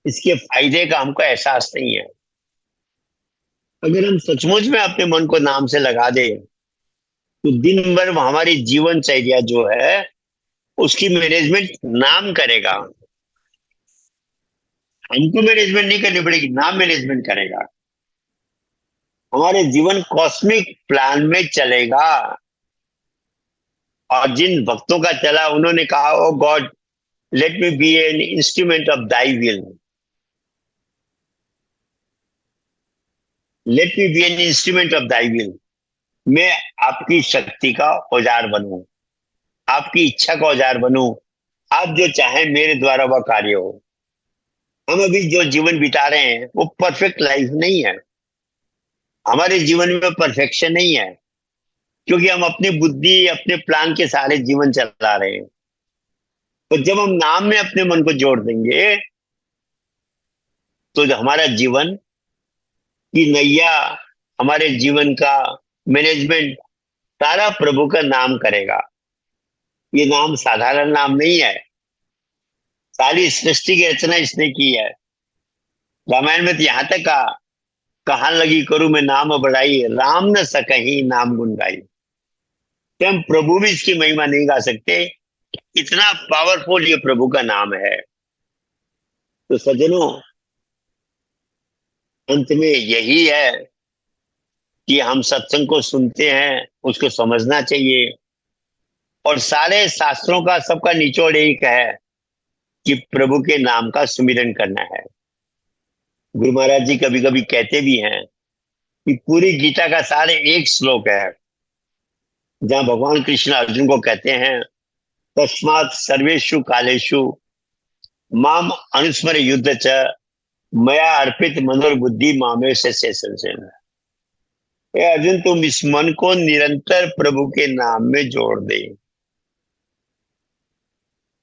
इसके फायदे का हमको एहसास नहीं है। अगर हम सचमुच में अपने मन को नाम से लगा दें तो दिन भर हमारी जीवनचर्या जो है उसकी मैनेजमेंट नाम करेगा। हमको मैनेजमेंट नहीं करनी पड़ेगी, नाम मैनेजमेंट करेगा। हमारे जीवन कॉस्मिक प्लान में चलेगा। और जिन भक्तों का चला उन्होंने कहा, O God let me be an instrument of thy will, let me be an instrument of thy will. मैं आपकी शक्ति का औजार बनूं, आपकी इच्छा का औजार बनूं, आप जो चाहें मेरे द्वारा वह कार्य हो। हम अभी जो जीवन बिता रहे हैं वो परफेक्ट लाइफ नहीं है, हमारे जीवन में परफेक्शन नहीं है, क्योंकि हम अपनी बुद्धि, अपने प्लान के सारे जीवन चला रहे हैं। तो जब हम नाम में अपने मन को जोड़ देंगे तो हमारा जीवन की नैया, हमारे जीवन का मैनेजमेंट सारा प्रभु का नाम करेगा। ये नाम साधारण नाम नहीं है, सारी सृष्टि की रचना इसने की है। रामायण में तो यहां तक कहा लगी करूं मैं नाम बढ़ाई, राम न सकही नाम गुण गाई। तो हम प्रभु भी इसकी महिमा नहीं गा सकते, इतना पावरफुल ये प्रभु का नाम है। तो सज्जनों, अंत में यही है कि हम सत्संग को सुनते हैं, उसको समझना चाहिए, और सारे शास्त्रों का सबका निचोड़ एक है कि प्रभु के नाम का सुमिरन करना है। गुरु महाराज जी कभी कभी कहते भी हैं कि पूरी गीता का सारे एक श्लोक है जहां भगवान कृष्ण अर्जुन को कहते हैं, तस्मात् सर्वेषु कालेषु माम अनुस्मर युद्ध च मया अर्पित मनोर्बुद्धि मामे से संशय। अर्जुन, तुम इस मन को निरंतर प्रभु के नाम में जोड़ दे,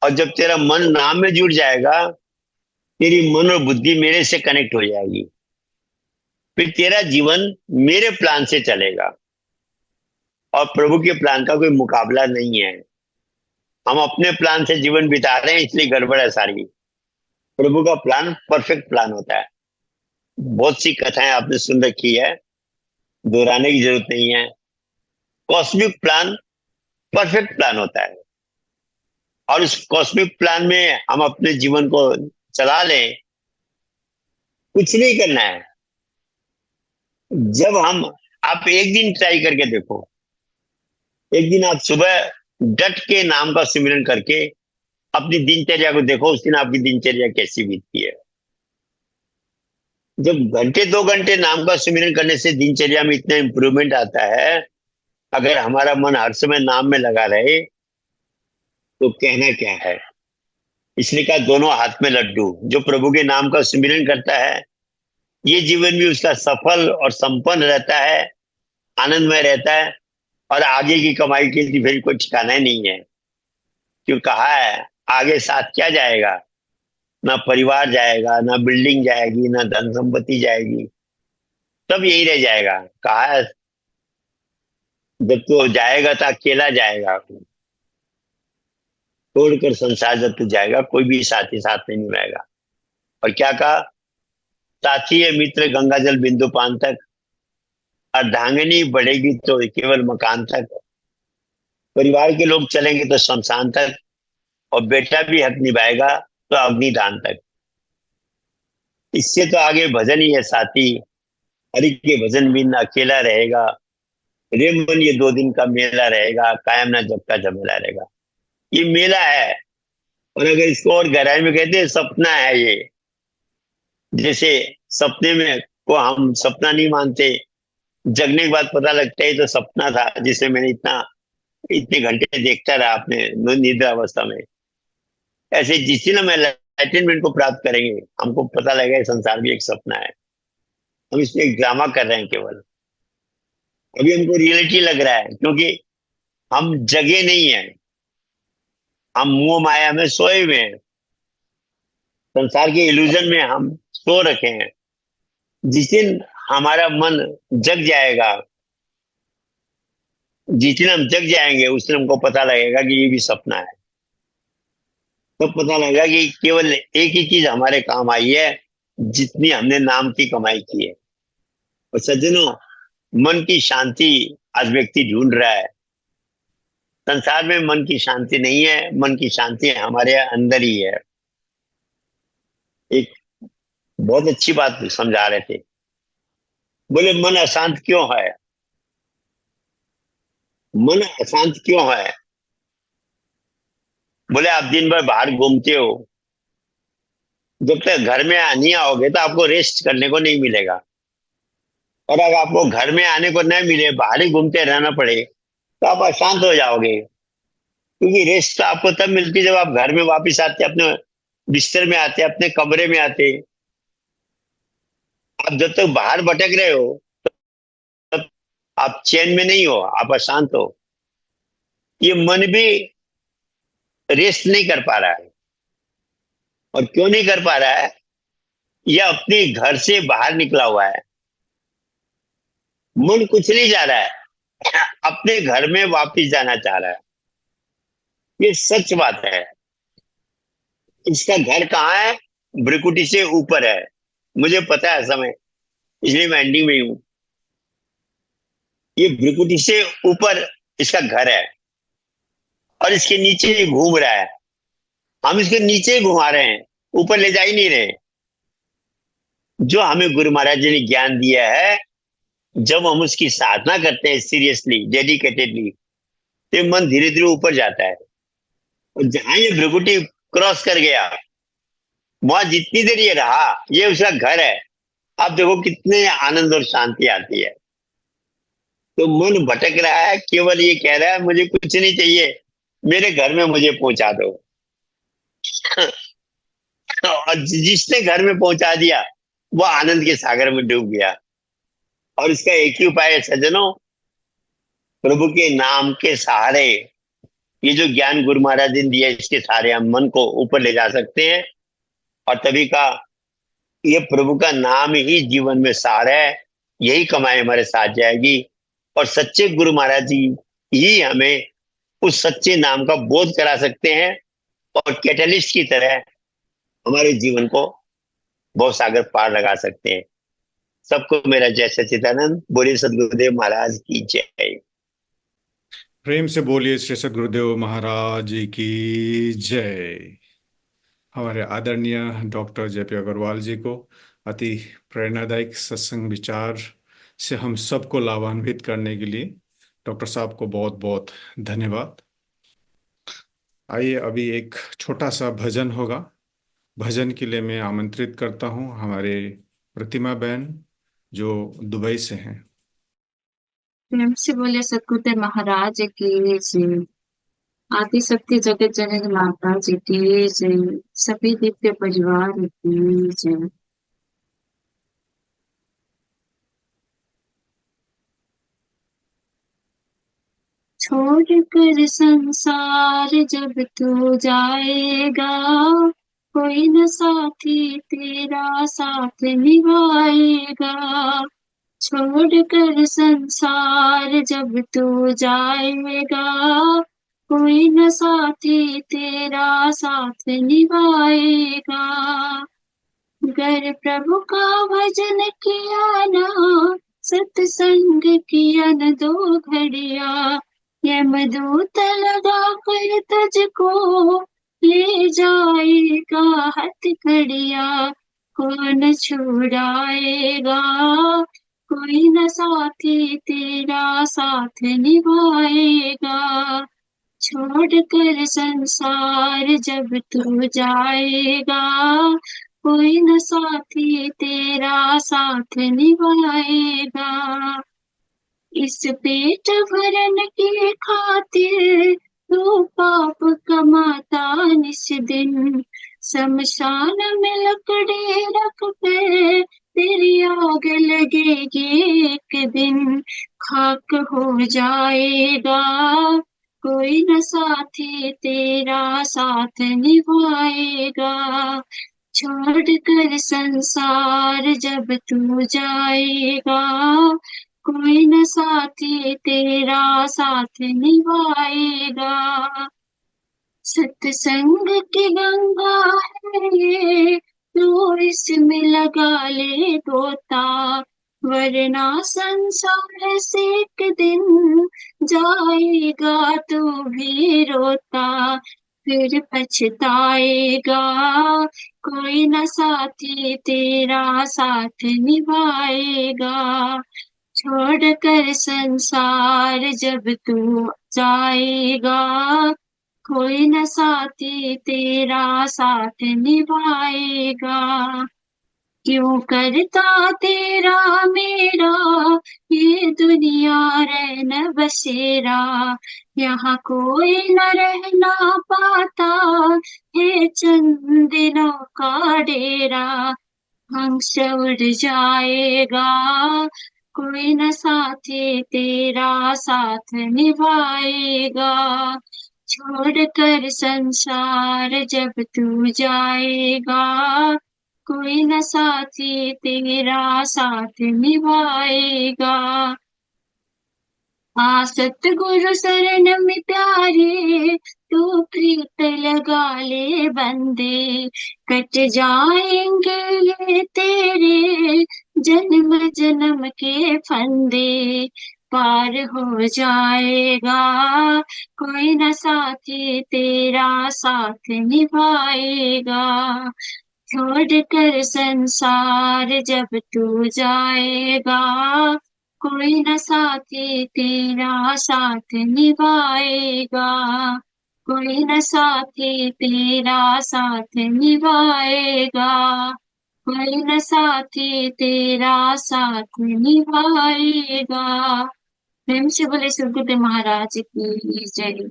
और जब तेरा मन नाम में जुड़ जाएगा, तेरी मन और बुद्धि मेरे से कनेक्ट हो जाएगी, फिर तेरा जीवन मेरे प्लान से चलेगा और प्रभु के प्लान का कोई मुकाबला नहीं है। हम अपने प्लान से जीवन बिता रहे हैं इसलिए गड़बड़ है सारी। प्रभु का प्लान परफेक्ट प्लान होता है। बहुत सी कथाएं आपने सुन रखी है, दोहराने की जरूरत नहीं है। कॉस्मिक प्लान परफेक्ट प्लान होता है, और उस कॉस्मिक प्लान में हम अपने जीवन को चला लें, कुछ नहीं करना है। जब आप एक दिन ट्राई करके देखो, एक दिन आप सुबह डट के नाम का सिमरन करके अपनी दिनचर्या को देखो, उस दिन आपकी दिनचर्या कैसी बीतती है। जब घंटे 2 घंटे नाम का सिमरन करने से दिनचर्या में इतना इंप्रूवमेंट आता है, अगर हमारा मन हर समय नाम में लगा रहे तो कहना क्या है। इसलिए कहा दोनों हाथ में लड्डू। जो प्रभु के नाम का सिमरन करता है ये जीवन भी उसका सफल और संपन्न रहता है, आनंदमय रहता है, और आगे की कमाई के लिए फिर कोई ठिकाना ही नहीं है। क्यों कहा है, आगे साथ क्या जाएगा? ना परिवार जाएगा, ना बिल्डिंग जाएगी, ना धन संपत्ति जाएगी, सब यही रह जाएगा। कहा है, जब तो जाएगा तो अकेला जाएगा, छोड़कर संसार जब तो जाएगा, कोई भी साथी साथ नहीं निभाएगा। और क्या कहा, साथी है मित्र गंगा जल बिंदु पान तक, अर्धांगिनी बढ़ेगी तो केवल मकान तक, परिवार के लोग चलेंगे तो शमशान तक, और बेटा भी हक निभाएगा तो अग्निदान तक। इससे तो आगे भजन ही है साथी, हरि के भजन बिन अकेला रहेगा, रे मन ये 2 दिन का मेला रहेगा, कायम ना जब का झमेला रहेगा। ये मेला है, और अगर इसको और गहराई में कहते हैं, सपना है ये। जैसे सपने में को हम सपना नहीं मानते, जगने के बाद पता लगता है तो सपना था, जिसे मैंने इतने घंटे देखता रहा अपने निद्रा अवस्था में। ऐसे जिस दिन हम एंलाइटनमेंट को प्राप्त करेंगे, हमको पता लगेगा कि संसार भी एक सपना है, हम इसमें एक ड्रामा कर रहे हैं केवल। अभी हमको रियलिटी लग रहा है, क्योंकि हम जगे नहीं है, हम मोह माया में सोए हुए हैं, संसार के इल्यूजन में हम सो रखे हैं। जिस दिन हमारा मन जग जाएगा, जिस दिन हम जग जाएंगे, उस दिन हमको पता लगेगा कि ये भी सपना है। तो पता लगेगा कि केवल एक ही चीज हमारे काम आई है, जितनी हमने नाम की कमाई की है। और सज्जनों, मन की शांति आज व्यक्ति ढूंढ रहा है। संसार में मन की शांति नहीं है, मन की शांति हमारे अंदर ही है। एक बहुत अच्छी बात समझा रहे थे, बोले मन अशांत क्यों है? मन अशांत क्यों है? बोले आप दिन भर बाहर घूमते हो, जब तक घर में नहीं आओगे तो आपको रेस्ट करने को नहीं मिलेगा। और अगर आपको घर में आने को नहीं मिले, बाहर ही घूमते रहना पड़े, तो आप अशांत हो जाओगे। क्योंकि रेस्ट तो आपको तब मिलती है जब आप घर में वापस आते, अपने बिस्तर में आते, अपने कमरे में आते। आप जब तक बाहर भटक रहे हो, तब आप चैन में नहीं हो, आप अशांत हो। ये मन भी रेस्ट नहीं कर पा रहा है। और क्यों नहीं कर पा रहा है? यह अपने घर से बाहर निकला हुआ है। मन कुछ नहीं जा रहा है, अपने घर में वापस जाना चाह रहा है। ये सच बात है। इसका घर कहाँ है? भ्रिकुटी से ऊपर है। मुझे पता है समय, इसलिए मैं एंडिंग में हूं। ये भ्रिकुटी से ऊपर इसका घर है, और इसके नीचे ये घूम रहा है। हम इसके नीचे ही घुमा रहे हैं, ऊपर ले जा ही नहीं रहे। जो हमें गुरु महाराज जी ने ज्ञान दिया है, जब हम उसकी साधना करते हैं सीरियसली, डेडिकेटेडली, तो मन धीरे धीरे ऊपर जाता है। और जहां ये भ्रिकुटी क्रॉस कर गया, वहां जितनी देर ये रहा, ये उसका घर है। आप देखो कितने आनंद और शांति आती है। तो मन भटक रहा है, केवल ये कह रहा है मुझे कुछ नहीं चाहिए, मेरे घर में मुझे पहुंचा दो। और जिसने घर में पहुंचा दिया, वो आनंद के सागर में डूब गया। और इसका एक ही उपाय है सज्जनों, प्रभु के नाम के सहारे, ये जो ज्ञान गुरु महाराज ने दिया, इसके सहारे हम मन को ऊपर ले जा सकते हैं। और तभी का ये प्रभु का नाम ही जीवन में सार है, यही कमाई हमारे साथ जाएगी। और सच्चे गुरु महाराज जी ही हमें उस सच्चे नाम का बोध करा सकते हैं, और कैटलिस्ट की तरह हमारे जीवन को बहुत सागर पार लगा सकते हैं। सबको मेरा जय सच्चिदानंद। बोलिए सदगुरुदेव महाराज की जय। प्रेम से बोलिए श्री सद्गुरुदेव महाराज जी की जय। हमारे आदरणीय डॉक्टर जेपी अग्रवाल जी को अति प्रेरणादायक सत्संग विचार से हम सबको लाभान्वित करने के लिए डॉक्टर साहब को बहुत बहुत धन्यवाद। आइए अभी एक छोटा सा भजन होगा। भजन के लिए मैं आमंत्रित करता हूं हमारे प्रतिमा बहन, जो दुबई से हैं। प्रेम से बोले सतगुरुदेव महाराज की जय। आदि शक्ति जगत जननी माता जी की जय। सभी दिव्य परिवार की जय। छोड़कर संसार जब तू जाएगा, कोई न साथी तेरा साथ निभाएगा। छोड़कर संसार जब तू जाएगा, कोई न साथी तेरा साथ निभाएगा। गर प्रभु का भजन किया ना, सत्संग किया न 2 घड़िया, यमदूत लगा कर तुझको ले जाएगा हथकड़िया। कौन छुड़ाएगा, कोई न साथी तेरा साथ निभाएगा। छोड़कर संसार जब तू जाएगा, कोई न साथी तेरा साथ निभाएगा। इस पेट भरन की खातिर तू पाप कमाता निस दिन, शमशान में लकड़ी रख कर तेरी आग लगेगी एक दिन। खाक हो जाएगा, कोई न साथी तेरा साथ निभाएगा। छोड़कर संसार जब तू जाएगा, कोई न साथी तेरा साथ निभाएगा। सत्संग की गंगा है ये, तू इसमें लगा ले गोता, वरना संसार से एक दिन जाएगा तू भी रोता। फिर पछताएगा, कोई न साथी तेरा साथ निभाएगा। छोड़कर संसार जब तू जाएगा, कोई न साथी तेरा साथ निभाएगा। क्यों करता तेरा मेरा ये दुनिया रहना बसेरा, यहाँ कोई न रहना पाता है चंद दिनों का डेरा। हंस उड़ जाएगा, कोई न साथी तेरा साथ निभाएगा। छोड़कर संसार जब तू जाएगा, कोई न साथी तेरा साथ निभाएगा। आ सतगुरु शरण में प्यारे, तू प्रीत लगा ले बंदे, कट जाएंगे ये तेरे जन्म जन्म के फंदे। पार हो जाएगा, कोई न साथी तेरा साथ निभाएगा। छोड़कर संसार जब तू जाएगा, कोई न साथी तेरा साथ निभाएगा। कोई न साथी तेरा साथ निभाएगा। कोई न साथी तेरा साथ निभाएगा। प्रेम से बोले सुखदेव महाराज की जय।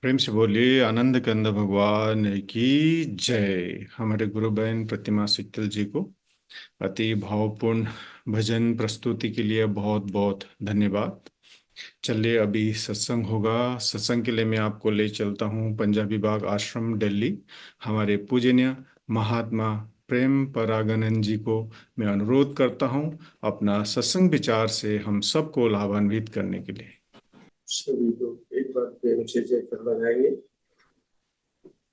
प्रेम से बोलिए आनंद कंद भगवान की जय। हमारे गुरु बहन प्रतिमा शीतल जी को अति भावपूर्ण भजन प्रस्तुति के लिए बहुत बहुत धन्यवाद। चलिए अभी सत्संग होगा। सत्संग के लिए मैं आपको ले चलता हूँ पंजाबी बाग आश्रम दिल्ली। हमारे पूजनीय महात्मा प्रेम परागनंद जी को मैं अनुरोध करता हूँ अपना सत्संग विचार से हम सबको लाभान्वित करने के लिए। सभी लोग एक बार प्रेम से जयकार लगाएंगे।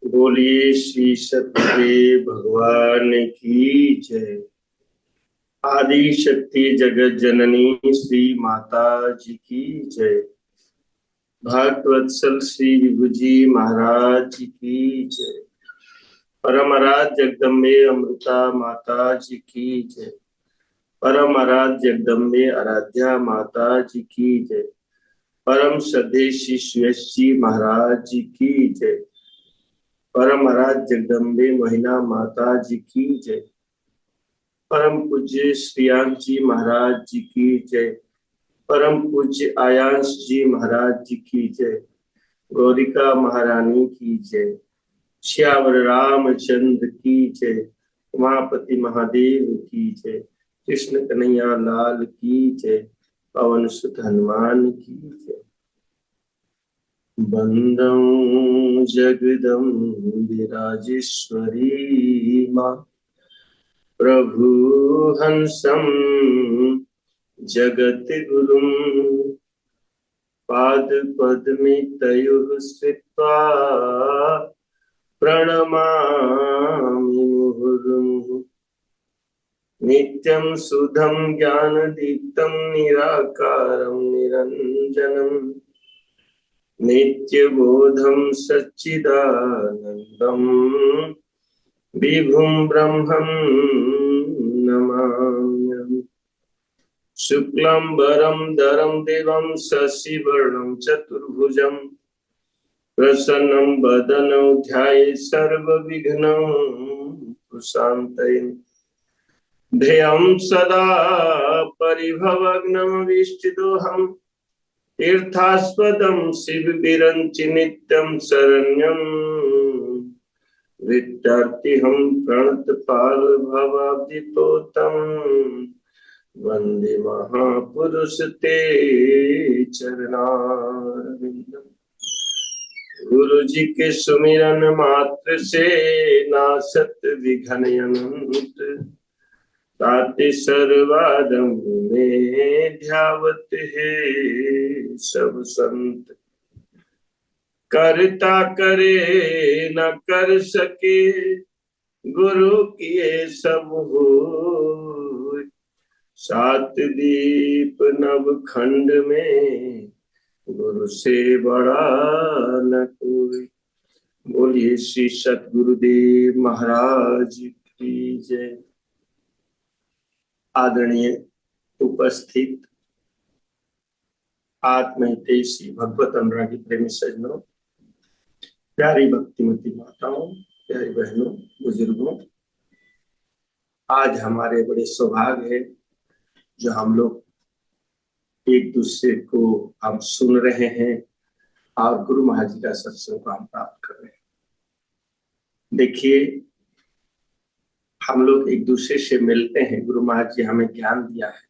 बोलिए श्री सत्यदेव भगवान की जय। आदि शक्ति जगत जननी श्री माता जी की जय। भागवत्सल श्री विभु जी महाराज जी की जय। परम आराध्य जगदम्बे अमृता माता जी की जय। परम आराध्य जगदम्बे आराध्या माता जी की जय। परम श्रद्धेय श्री सुयश जी महाराज जी की जय। परम आराध्य जगदम्बे महिला माता जी की जय। परम पूज्य श्रीयांश जी महाराज जी की जय। परम पूज्य आयांश जी महाराज जी की जय। गौरिका महारानी की जय। श्यावर रामचंद्र की जय। उमापति महादेव की जय। कृष्ण कन्हैया लाल की जय। पवन सुत हनुमान की जय। वन्दं जगदम्बिराजेश्वरी मां प्रभुहंसं जगद्गुरुं पादपद्मयोः स्थित्वा प्रणमामि मुहुर्मुहुः। नित्यं सुधं ज्ञानदीप्तं निराकारं निरञ्जनं नित्यबोधं सच्चिदानन्दं विभुं ब्रह्मं नमाम्यहम्। शुक्लांबरं धरं देवं शशिवर्णं चतुर्भुजं प्रसन्नं वदनं ध्यायेत् सर्वविघ्नं उपशान्तये। ध्येयं सदा परिभवग्नमविष्टिदोहं तीर्थास्पदं शिवविरञ्चि नित्यं शरण्यं विद्यार्थिहं प्रणतपालभवाब्धिपोतं वन्दे महापुरुष ते चरणारविन्दम्। गुरु जी के सुमिरन मात्र से नासत विघ्न अनंत, ताते सर्वादम में ध्यावत है सब संत। करता करे न कर सके गुरु किए सब होय, सात दीप नव खंड में गुरु से बड़ा न कोई। बोलिए श्री सतगुरुदेव महाराज की जय। आदरणीय उपस्थित आत्महितैषी भगवत अनुरागी प्रेमी सज्जनों, प्यारी भक्तिमती माताओं, प्यारी बहनों, बुजुर्गों, आज हमारे बड़े सौभाग्य है जो हम लोग एक दूसरे को हम सुन रहे हैं और गुरु महाराज जी का सत्संग को हम प्राप्त कर रहे हैं। देखिए, हम लोग एक दूसरे से मिलते हैं, गुरु महाराज जी हमें ज्ञान दिया है,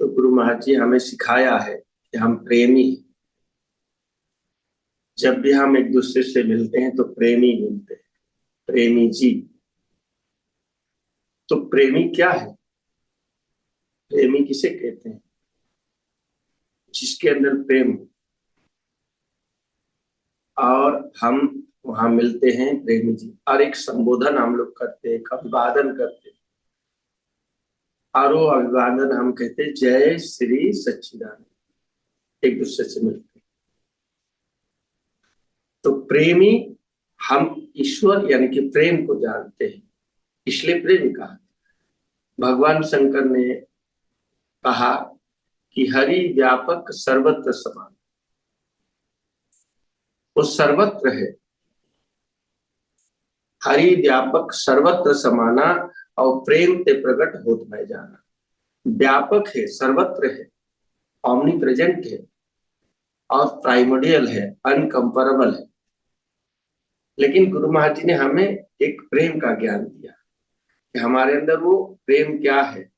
तो गुरु महाराज जी हमें सिखाया है कि हम प्रेमी हैं। जब भी हम एक दूसरे से मिलते हैं तो प्रेमी मिलते हैं, प्रेमी जी। तो प्रेमी क्या है? प्रेमी किसे कहते हैं? जिसके अंदर प्रेम हो। और हम वहां मिलते हैं प्रेमी जी, और एक संबोधन हम लोग करते हैं, एक अभिवादन करते हैं, और वो अभिवादन हम कहते हैं जय श्री सच्चिदानंद। एक दूसरे से मिलते हैं तो प्रेमी, हम ईश्वर यानी कि प्रेम को जानते हैं, इसलिए प्रेमी कहा। भगवान शंकर ने कहा कि हरि व्यापक सर्वत्र समान, वो सर्वत्र है। हरि व्यापक सर्वत्र समाना और प्रेम ते प्रकट होत मैं जाना। व्यापक है, सर्वत्र है, ऑमनी प्रेजेंट है और प्राइमोडियल है, अनकंपेरेबल है। लेकिन गुरु महाराज जी ने हमें एक प्रेम का ज्ञान दिया कि हमारे अंदर वो प्रेम क्या है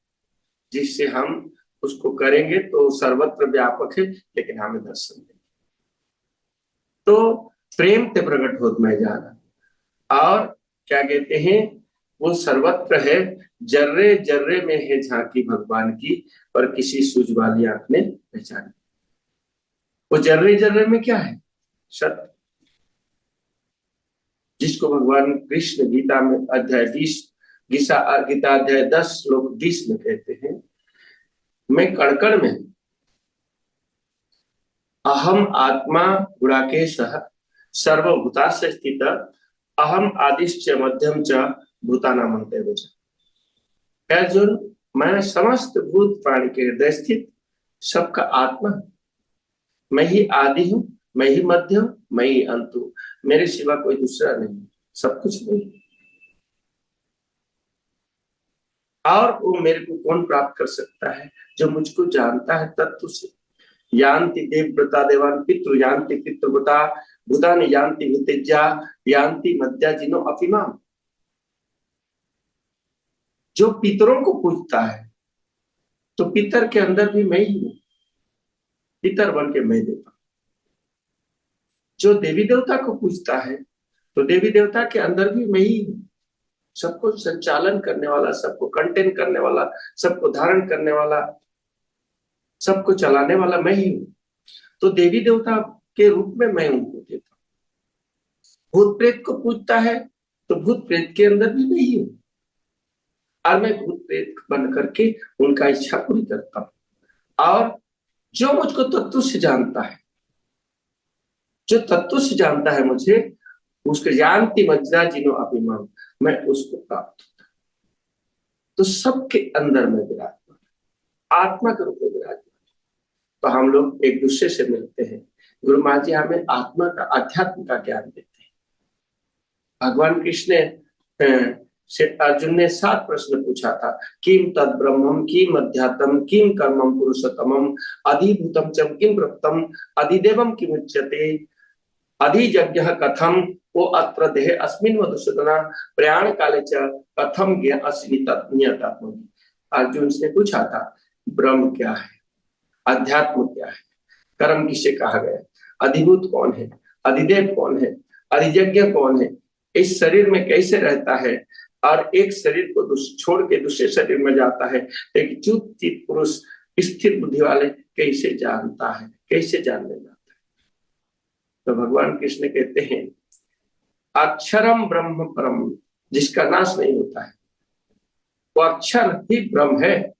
जिससे हम उसको करेंगे तो सर्वत्र व्यापक है, लेकिन हमें दर्शन देंगे। तो प्रेम ते प्रकट होत मैं जाना, और क्या कहते हैं, वो सर्वत्र है, जर्रे जर्रे में है झांकी भगवान की, पर किसी सूझ वाली आंख ने पहचानी। वो जर्रे जर्रे में क्या है? सत्य, जिसको भगवान कृष्ण गीता में अध्याय 20 गीता अध्याय 10 श्लोक 20 में कहते हैं, मैं कणकण में अहम आत्मा गुणाकेशः सर्वभूताश्च स्थित अहम आदिश्च मध्यम च भूतानां अंतः च। अर्जुन, मैं समस्त भूत प्राणी के हृदय स्थित सबका आत्मा, मैं ही आदि हूँ, मैं ही मध्य हूँ, मैं ही अंत हूँ, मेरे सिवा कोई दूसरा नहीं, सब कुछ नहीं। और वो मेरे को कौन प्राप्त कर सकता है? जो मुझको जानता है तत्व से। यान्ति देवव्रता देवान पितृ यान्ति पितृव्रता भूतानि यान्ति भूतेज्या यान्ति मध्या जिनो अपिमाम। जो पितरों को पूजता है तो पितर के अंदर भी मैं ही हूँ, पितर बन के मैं देता। जो देवी देवता को पूजता है तो देवी देवता के अंदर भी मैं ही हूँ। सबको संचालन करने वाला, सबको कंटेन करने वाला, सबको धारण करने वाला, सबको चलाने वाला मैं ही हूँ। तो देवी देवता के रूप में मैं उनको देता हूँ। भूत प्रेत को पूजता है तो भूत प्रेत के अंदर भी मैं ही हूँ, और मैं भूत प्रेत बन करके उनका इच्छा पूरी करता हूँ। और जो मुझको तत्व से जानता है, जो तत्व से जानता है मुझे, उसके जानती मज्जा जिनो अभिमान, मैं उसको प्राप्त होता। तो सबके अंदर में विराजमान, आत्मा के रूप में विराजमान। तो हम लोग एक दूसरे से मिलते हैं, गुरु महाराज जी हमें आत्मा का, अध्यात्म का ज्ञान देते हैं। भगवान कृष्ण से अर्जुन ने 7 प्रश्न पूछा था। किम तद ब्रह्मम, किम अध्यात्म, किम कर्मम पुरुषोत्तमम, अधिभूतम च किम प्रप्तम, अधिदेवम किम उच्यते, अधियज्ञ कथम वो अत्र देह अस्मिन् मधुसूदना, प्रयाण काले च कथम ज्ञ अस्मि तत्नियतात्म। अर्जुन से पूछा था ब्रह्म क्या है, अध्यात्म क्या है, कर्म किसे कहा गया, अधिभूत कौन है, अधिदेव कौन है, अधियज्ञ कौन है, इस शरीर में कैसे रहता है, और एक शरीर को छोड़ के दूसरे शरीर में जाता है, एक चुप चित पुरुष स्थिर बुद्धि वाले कैसे जानता है, कैसे जानने जाता है। तो भगवान कृष्ण कहते हैं अक्षरम ब्रह्म परम, जिसका नाश नहीं होता है, वो अक्षर ही ब्रह्म है,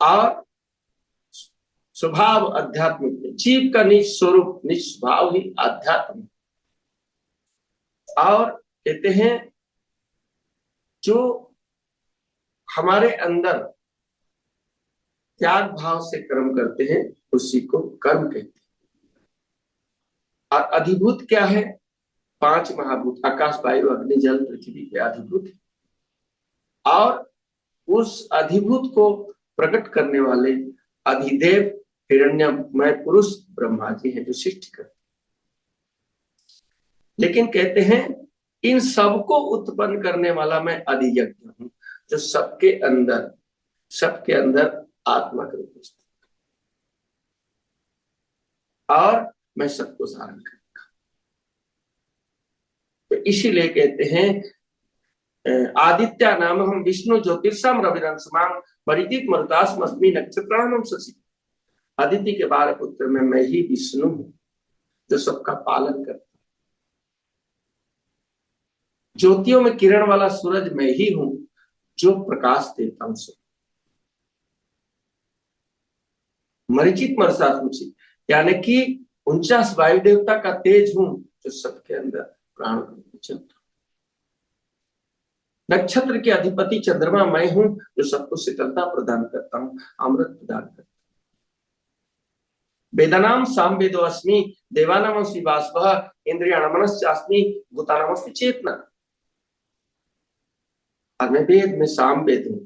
और स्वभाव अध्यात्म, जीव का निज स्वरूप निज स्वभाव ही अध्यात्म। और कहते हैं जो हमारे अंदर त्याग भाव से कर्म करते हैं उसी को कर्म कहते हैं। और अधिभूत क्या है, 5 महाभूत, आकाश वायु अग्नि जल पृथ्वी के अधिभूत है। और उस अधिभूत को प्रकट करने वाले अधिदेव हिरण्यमय पुरुष ब्रह्मा जी हैं, जो सृष्टि करते। लेकिन कहते हैं इन सबको उत्पन्न करने वाला मैं अधियज्ञ हूं, जो सबके अंदर आत्मा के रूप में, और मैं सबको धारण करूंगा। तो इसीलिए कहते हैं आदित्य नाम हम विष्णु ज्योतिषम रविरंसमान परिचित मरुतास्मि नक्षत्राणम शशि। आदित्य के 12 पुत्र में मैं ही विष्णु हूं, जो सबका पालन करता। ज्योतियों में किरण वाला सूरज मैं ही हूं, जो प्रकाश देता हूं सब। मरीचित मरुतास्मि यानी कि 49 वायु देवता का तेज हूं, जो सबके अंदर प्राण चलता। नक्षत्र के अधिपति चंद्रमा मैं हूं, जो सबको शीतलता प्रदान करता हूं, अमृत प्रदान करता हूं। वेदानाम साम वेदो अस्मि, देवानाम अस्मि वाष्पः, इंद्रियाणाम मनश्चास्मि, भूतानाम अस्मि चेतना। और मैं वेद में साम वेद हूं,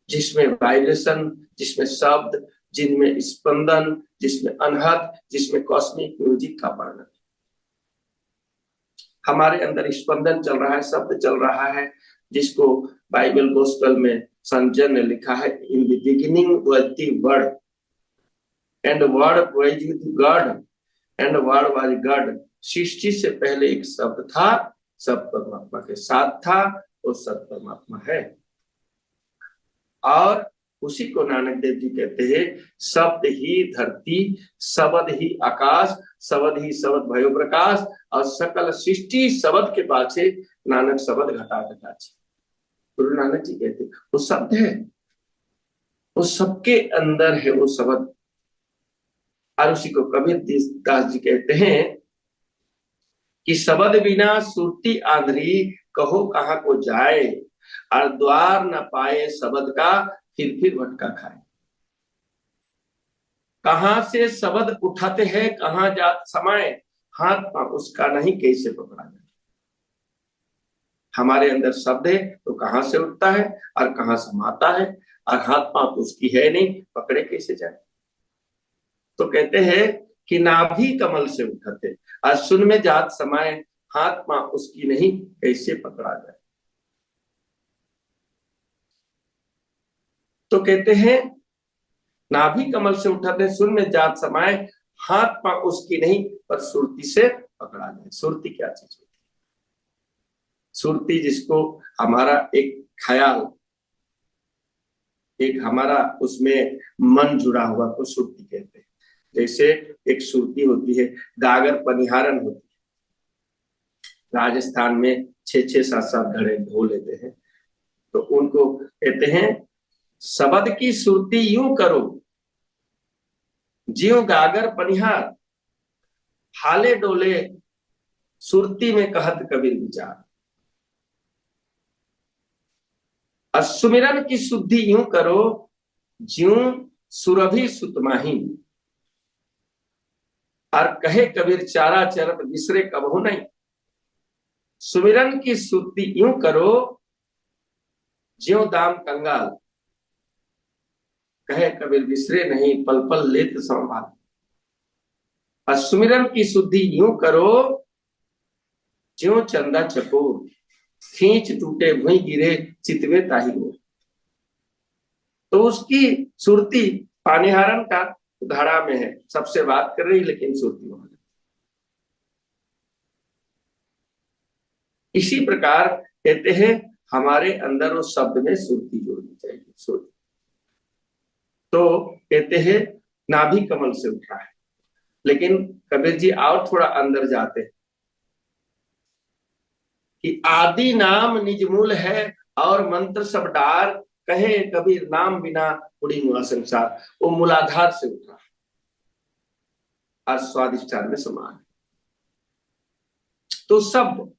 जिसमें वाइब्रेशन, जिसमें शब्द, जिनमें स्पंदन, जिसमें अनहद, जिसमें कॉस्मिक म्यूजिक का वर्णन। हमारे अंदर स्पंदन चल रहा है, शब्द चल रहा है, जिसको बाइबल गोस्पेल में संत जॉन ने लिखा है, in the beginning was the word and word was with God and word was God. सृष्टि से पहले एक शब्द था, सब परमात्मा के साथ था, वो सब परमात्मा है। और उसी को नानक देव जी कहते हैं शब्द ही धरती, शब्द ही आकाश, शब्द ही शब्द भयो प्रकाश, और सकल सृष्टि शब्द के पाछे नानक शब्द घटा घटा। गुरु नानक जी कहते वो शब्द है, वो सबके अंदर है वो शब्द। और उसी को कबीर दास जी कहते हैं कि शब्द बिना सुरती आंधरी, कहो कहाँ को जाए, और द्वार न पाए शब्द का, फिर भटका खाए। कहां से शब्द उठाते हैं, कहां जात समाए, हाथ पांव उसका नहीं कैसे पकड़ा जाए। हमारे अंदर शब्द है तो कहां से उठता है और कहां समाता है, और हाथ पांव उसकी है नहीं, पकड़े कैसे जाए। तो कहते हैं कि नाभि कमल से उठाते, और सुन में जात समाए, हाथ पांव उसकी नहीं कैसे पकड़ा जाए। तो कहते हैं नाभि कमल से उठाते, सुन में जात समाए, हाथ पांव उसकी नहीं पर सुरती से पकड़ा जाए। सुरती क्या चीज होती है? सुरती जिसको हमारा एक ख्याल, एक हमारा उसमें मन जुड़ा हुआ को सुरती कहते हैं। जैसे एक सुरती होती है, गागर पनिहारन होती है, राजस्थान में 6-6 7-7 घड़े ढो लेते हैं, तो उनको कहते हैं शब्द की सुरती यूं करो ज्यों गागर पनिहार, हाले डोले सुरती में कहत कबीर विचार। सुमिरन की शुद्धि यूं करो ज्यों सुरभि सुतमाही, और कहे कबीर चारा चरत बिसरे कबहु नहीं। सुमिरन की शुद्धि यूं करो ज्यों दाम कंगाल, कहे कबीर बिसरे नहीं पल पल लेत संभाल। और सुमिरन की शुद्धि यूं करो ज्यों चंदा चकोर, खींच टूटे भुई गिरे चितवे ताही हो। तो उसकी सुरती पानिहारन का घड़ा में है, सबसे बात कर रही लेकिन सुरती वहां। इसी प्रकार कहते हैं हमारे अंदर उस शब्द में सुरती जोड़नी चाहिए। सुरती तो कहते हैं नाभि कमल से उठा है, लेकिन कबीर जी और थोड़ा अंदर जाते हैं कि आदि नाम निजमूल है और मंत्र सब डार, कहे कबीर नाम बिना उड़ी मुआ संसार। वो मूलाधार से उठा है और स्वादिष्ठान में समान है। तो शब्द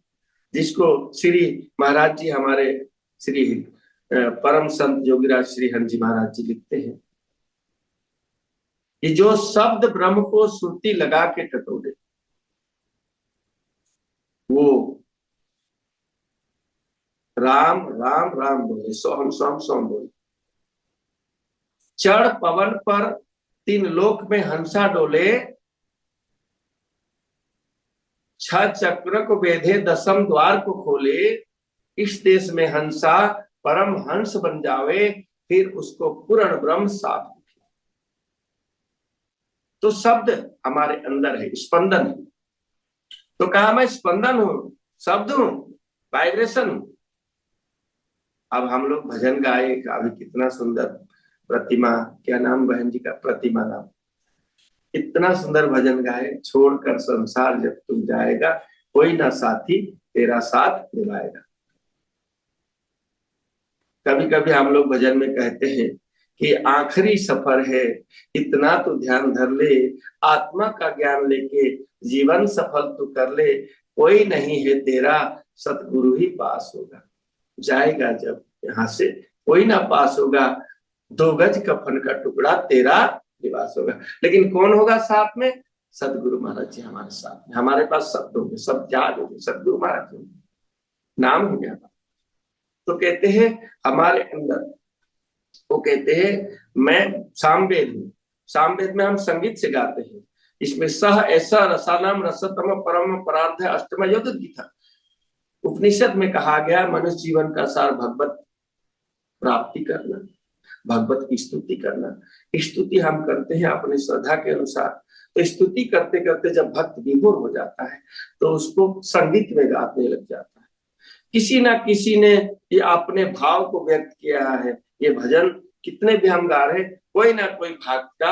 जिसको श्री महाराज जी, हमारे श्री परम संत योगीराज श्री हरि जी महाराज जी लिखते हैं कि जो शब्द ब्रह्म को सुरती लगा के टटोले, वो राम राम राम बोले, सोहम सोहम सोहम बोले। चढ़ पवन पर 3 लोक में हंसा डोले, 6 चक्र को बेधे 10म द्वार को खोले। इस देश में हंसा परम हंस बन जावे, फिर उसको पूर्ण ब्रह्म साथ उठे। तो शब्द हमारे अंदर है, स्पंदन है। तो कहा मैं स्पंदन हूं, शब्द हूं, वाइब्रेशन हूं। अब हम लोग भजन गाए, अभी कितना सुंदर प्रतिमा, क्या नाम बहन जी का? प्रतिमा नाम। इतना सुंदर भजन गाए, छोड़कर संसार जब तुम जाएगा, कोई ना साथी तेरा साथ निभाएगा। कभी कभी हम लोग भजन में कहते हैं कि आखिरी सफर है, इतना तो ध्यान धर ले, आत्मा का ज्ञान लेके जीवन सफल तू कर ले। कोई नहीं है तेरा, सतगुरु ही पास होगा। जाएगा जब यहाँ से, कोई ना पास होगा, 2 गज कफन का टुकड़ा तेरा निवास होगा। लेकिन कौन होगा साथ में? सतगुरु महाराज जी हमारे साथ में। हमारे पास शब्द होंगे, सब याद होंगे, सतगुरु महाराज जी होंगे, नाम हो गया। तो कहते हैं हमारे अंदर, वो कहते हैं मैं सामवेद हूँ। सामवेद में हम संगीत से गाते हैं। इसमें सह ऐसा रसानाम रसतम परम परार्थ अष्टम युद्ध गीता। उपनिषद में कहा गया मनुष्य जीवन का सार भगवत प्राप्ति करना, भगवत की स्तुति करना। स्तुति हम करते हैं अपने श्रद्धा के अनुसार। तो स्तुति करते करते जब भक्त विभोर हो जाता है तो उसको संगीत में गाने लग जाता है। किसी ना किसी ने ये अपने भाव को व्यक्त किया है। ये भजन कितने भी हम गा रहे, कोई ना कोई भक्त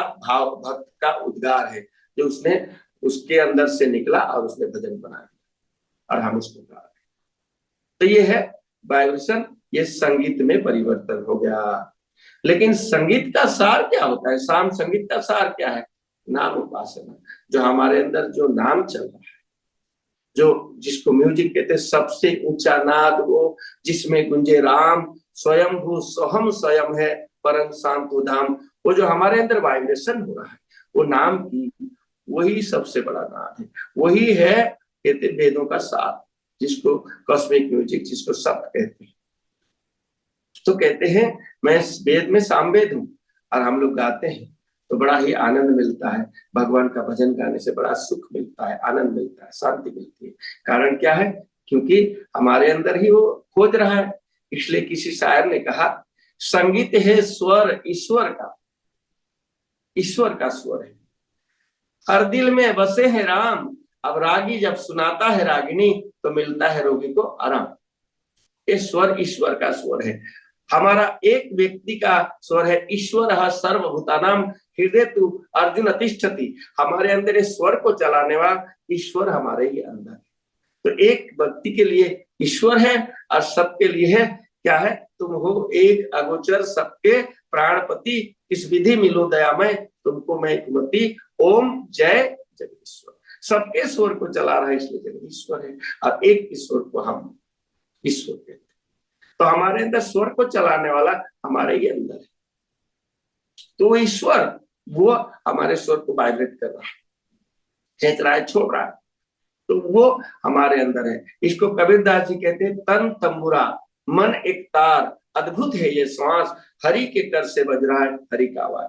का उद्गार है जो उसने उसके अंदर से निकला और उसने भजन बनाया और हम उसको गा रहे। तो ये है वाइब्रेशन, ये संगीत में परिवर्तन हो गया। लेकिन संगीत का सार क्या होता है? शाम संगीत का सार क्या है? नाम उपासना। जो हमारे अंदर जो नाम चल रहा है, जो जिसको म्यूजिक कहते हैं, सबसे ऊंचा नाद वो जिसमें गुंजे राम, स्वयं भू सोहम स्वयं है परम शांत धाम। वो जो हमारे अंदर वाइब्रेशन हो रहा है, वो नाम की, वही सबसे बड़ा नाद है। वही है कहते वेदों का सार, जिसको कॉस्मिक म्यूजिक, जिसको शब्द कहते हैं। तो कहते हैं मैं वेद में सामवेद हूँ, और हम लोग गाते हैं तो बड़ा ही आनंद मिलता है। भगवान का भजन गाने से बड़ा सुख मिलता है, आनंद मिलता है, शांति मिलती है। कारण क्या है? क्योंकि हमारे अंदर ही वो खोज रहा है। इसलिए किसी शायर ने कहा संगीत है स्वर ईश्वर का, ईश्वर का स्वर है। हर दिल में बसे है राम, अब रागी जब सुनाता है रागिनी तो मिलता है रोगी को आराम। ये स्वर ईश्वर का स्वर है, हमारा एक व्यक्ति का स्वर है। ईश्वर सर्वभूतानाम हृदय तु अर्जुन तिष्ठति, हमारे अंदर इस स्वर को चलाने वाला ईश्वर हमारे ही अंदर है। तो एक व्यक्ति के लिए ईश्वर है और सबके लिए है क्या है, तुम हो एक अगोचर सबके प्राणपति, इस विधि मिलो दयामय, तुमको मैं कुमति, ओम जय जगदीश्वर। सबके स्वर को चला रहा है इसलिए जगदीश्वर है, और एक ईश्वर को हम ईश्वर कहते हैं। तो हमारे अंदर स्वर को चलाने वाला हमारे ही अंदर है। तो ईश्वर वो हमारे स्वर को वाइब्रेट कर रहा है, खींच रहा है, छोड़ रहा है, तो वो हमारे अंदर है। इसको कबीरदास जी कहते हैं तन तंबुरा मन एक तार, अद्भुत है ये श्वास, हरि के कर से बज रहा है हरि का आवाज।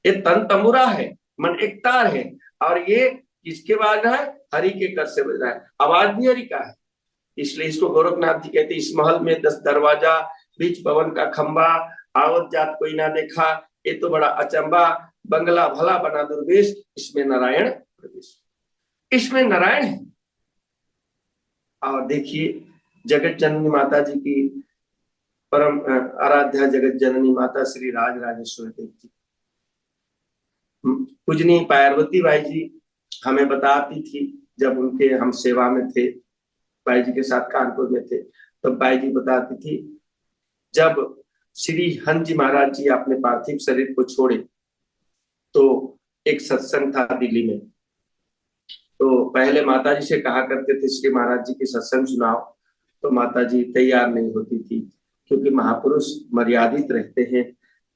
ये तन तंबुरा है, मन एक तार है, और ये किसके बाज रहा है, हरि के कर से बज रहा है, आवाज भी हरि का है। इसलिए इसको गोरखनाथ जी कहते हैं इस महल में 10 दरवाजा, बीच पवन का खंबा, आवत जात कोई ना देखा, ये तो बड़ा अचंबा, बंगला भला बना दुर्वेश, इसमें नारायण प्रवेश। इसमें नारायण है। और देखिए जगत जननी माता जी की परम आराध्या जगत जननी माता श्री राज राजेश्वरी देवी जी, पूजनी पार्वती बाई जी हमें बताती थी, जब उनके हम सेवा में थे, बाई जी के साथ कानपुर में थे, तो बाई जी बताती थी जब श्री हंस जी महाराज जी अपने पार्थिव शरीर को छोड़े तो एक सत्संग था दिल्ली में। तो पहले माता जी से कहा करते थे श्री महाराज जी के सत्संग सुनाओ, तो माता जी तैयार नहीं होती थी, क्योंकि महापुरुष मर्यादित रहते हैं,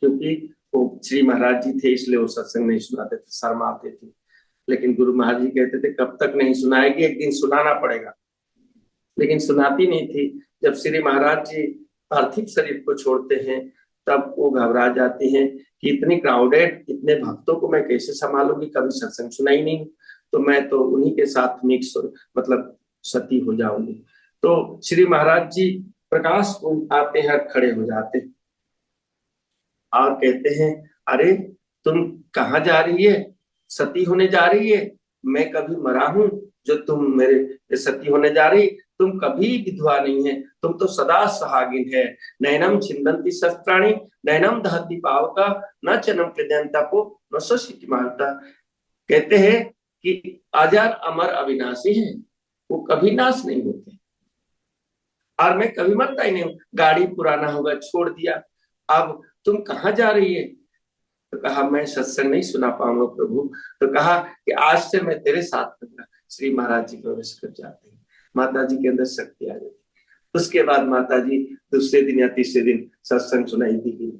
क्योंकि वो श्री महाराज जी थे इसलिए वो सत्संग नहीं सुनाते थे, शर्माते थे। लेकिन गुरु महाराज जी कहते थे कब तक नहीं सुनाएगी, एक दिन सुनाना पड़ेगा, लेकिन सुनाती नहीं थी। जब श्री महाराज जी पार्थिव शरीर को छोड़ते हैं तब वो घबरा जाती हैं कि इतनी क्राउडेड, इतने भक्तों को मैं कैसे संभालूंगी, कभी सत्संग सुना ही नहीं, तो मैं तो उन्हीं के साथ मिक्स मतलब सती हो जाऊंगी। तो श्री महाराज जी प्रकाश आते हैं, खड़े हो जाते हैं और कहते हैं अरे तुम कहाँ जा रही है, सती होने जा रही है, मैं कभी मरा हूं जो तुम मेरे सती होने जा रही, तुम कभी विधवा नहीं है, तुम तो सदा सुहागिन है। नैनम छिंदंती शस्त्राणी नैनम दहती पावका न चनम प्रदंता को न सशिति मारता। कहते हैं कि अजर अमर अविनाशी है, वो कभी नाश नहीं होते, और मैं कभी मरता ही नहीं हूँ। गाड़ी पुराना होगा, छोड़ दिया, अब तुम कहाँ जा रही है, तो कहा मैं सत्संग नहीं सुना पाऊंगा प्रभु। तो कहा कि आज से मैं तेरे साथ रहूंगा। श्री महाराज जी प्रवेश कर जाते हैं, माता जी के अंदर शक्ति आ जाती। उसके बाद माता जी दूसरे दिन या तीसरे दिन सत्संग सुनाई दी।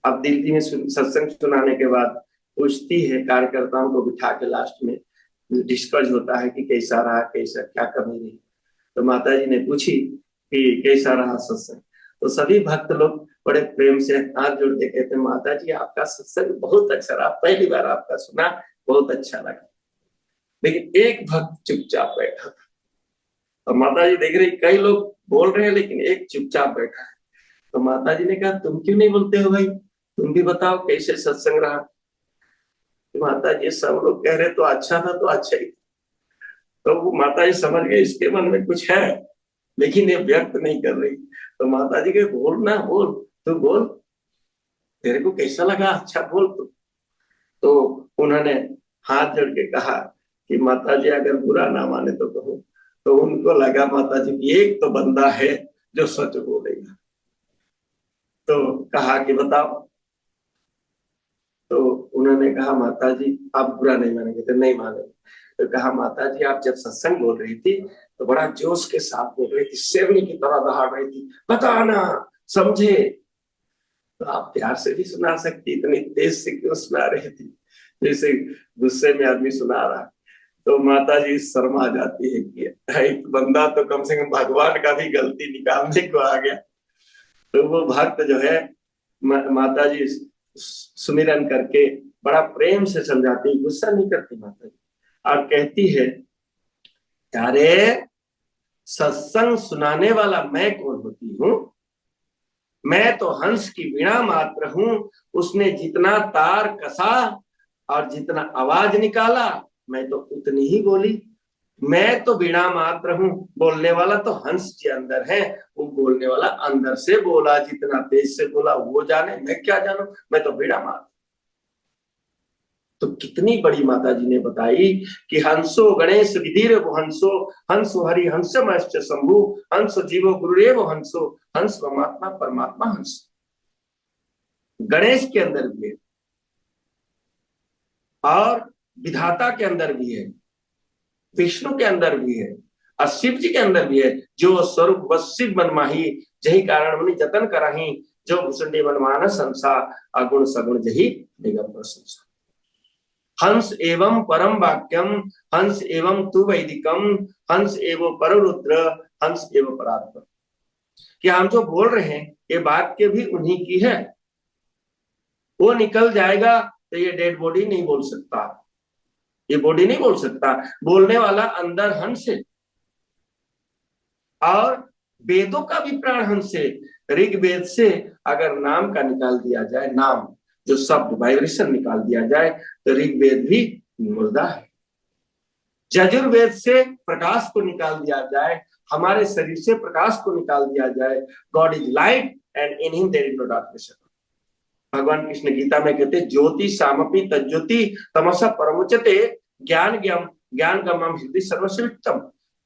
अब दिल्ली में सत्संग सुनाने के बाद पूछती है, कार्यकर्ताओं को बिठा के लास्ट में डिस्कस होता है कि कैसा रहा, कैसा क्या कमी रही। तो माता जी ने पूछी कि कैसा रहा सत्संग, तो सभी भक्त लोग बड़े प्रेम से हाथ जोड़ के कहते हैं माता जी आपका सत्संग बहुत अच्छा रहा, पहली बार आपका सुना, बहुत अच्छा लगा। लेकिन एक भक्त चुपचाप बैठा था, और माता जी देख रही कई लोग बोल रहे हैं लेकिन एक चुपचाप बैठा है। तो माता जी ने कहा तुम क्यों नहीं बोलते हो भाई, तुम भी बताओ कैसे सत्संग रहा। तो माता जी सब लोग कह रहे तो अच्छा था, तो अच्छा ही। तो वो माता जी समझ गए इसके मन में कुछ है, लेकिन ये व्यक्त नहीं कर रही। तो माता जी के बोल ना, बोल तू बोल, तेरे को कैसा लगा, अच्छा बोल तू। तो उन्होंने हाथ जोड़ के कहा कि माता जी अगर बुरा ना माने तो कहो। तो उनको लगा माता जी की एक तो बंदा है जो सच बोलेगा। तो कहा कि बताओ। तो उन्होंने कहा माता जी आप बुरा नहीं मानेंगे, तो नहीं मानेंगे। तो कहा माता जी आप जब सत्संग बोल रही थी तो बड़ा जोश के साथ बोल रही थी, शेरनी की तरह दहाड़ रही थी, बताना समझे। तो आप प्यार से भी सुना सकती, इतनी तेज से क्यों सुना रही थी, जैसे गुस्से में आदमी सुना रहा। तो माता जी शर्मा जाती है कि एक बंदा तो कम से कम भगवान का भी गलती निकालने को आ गया। तो वो भक्त जो है माता जी सुमिरन करके बड़ा प्रेम से समझाती, गुस्सा नहीं करती माता जी, और कहती है अरे सत्संग सुनाने वाला मैं कौन होती हूँ, मैं तो हंस की वीणा मात्र हूँ, उसने जितना तार कसा और जितना आवाज निकाला मैं तो उतनी ही बोली। मैं तो बीड़ा मात्र हूँ, बोलने वाला तो हंस के अंदर है। वो बोलने वाला अंदर से बोला, जितना तेज से बोला वो जाने, मैं क्या जानू, मैं तो बीड़ा मात्र। तो कितनी बड़ी माता जी ने बताई कि हंसो गणेश विधीर वो हंसो, हंसो हरि हंसमश्च शंभु, हंसो जीवो गुरुरेव हंसो, हंस परमात्मा परमात्मा हंस। गणेश के अंदर भी है और विधाता के अंदर भी है, विष्णु के अंदर भी है और शिव जी के अंदर भी है। जो स्वरूप वशिव मनमाही, जही कारण मुनि जतन कराही, जो भूषणी बनमान संसा, अगुण सगुण जही निगम प्रशंसा। हंस एवं परम वाक्यम, हंस एवं तु वैदिकम, हंस एवं पररुद्र, हंस एवं परात्पर। कि हम जो बोल रहे हैं ये वाक्य भी उन्हीं की है। वो निकल जाएगा तो ये डेड बॉडी नहीं बोल सकता, ये बॉडी नहीं बोल सकता। बोलने वाला अंदर हंस है और वेदों का भी प्राण हंस है। ऋग्वेद से अगर नाम का निकाल दिया जाए, नाम जो शब्द वाइब्रेशन निकाल दिया जाए तो ऋग्वेद भी मुर्दा है। यजुर्वेद से प्रकाश को निकाल दिया जाए, हमारे शरीर से प्रकाश को निकाल दिया जाए, God is light and in him there is no darkness. भगवान कृष्ण गीता में कहते ज्योति सामपि तज्ज्योति तमसा परमुच्यते ज्ञान ज्ञान गमम हृदय सर्वस्वितम।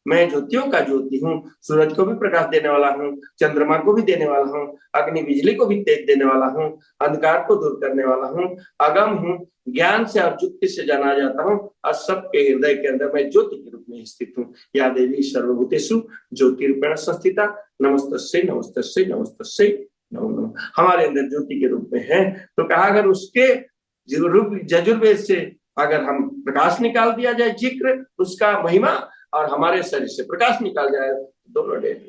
मैं ज्योतियों का ज्योति हूँ, सूरज को भी प्रकाश देने वाला हूँ, चंद्रमा को भी देने वाला हूँ, अग्नि बिजली को भी तेज देने वाला हूँ, अंधकार को दूर करने वाला हूँ, अगम हूँ, ज्ञान से और युक्ति से जाना जाता हूँ और सबके हृदय के अंदर मैं ज्योति के रूप में स्थित हूँ। या देवी सर्वभूतेषु ज्योतिरूपेण संस्थिता, नमस्तस्यै नमस्तस्यै नमस्तस्यै नमो नमः। हमारे अंदर ज्योति के रूप में है। तो कहा अगर उसके यजुर्वेद से अगर हम प्रकाश निकाल दिया जाए, जिक्र उसका महिमा, और हमारे शरीर से प्रकाश निकाल जाए, दोनों डेड।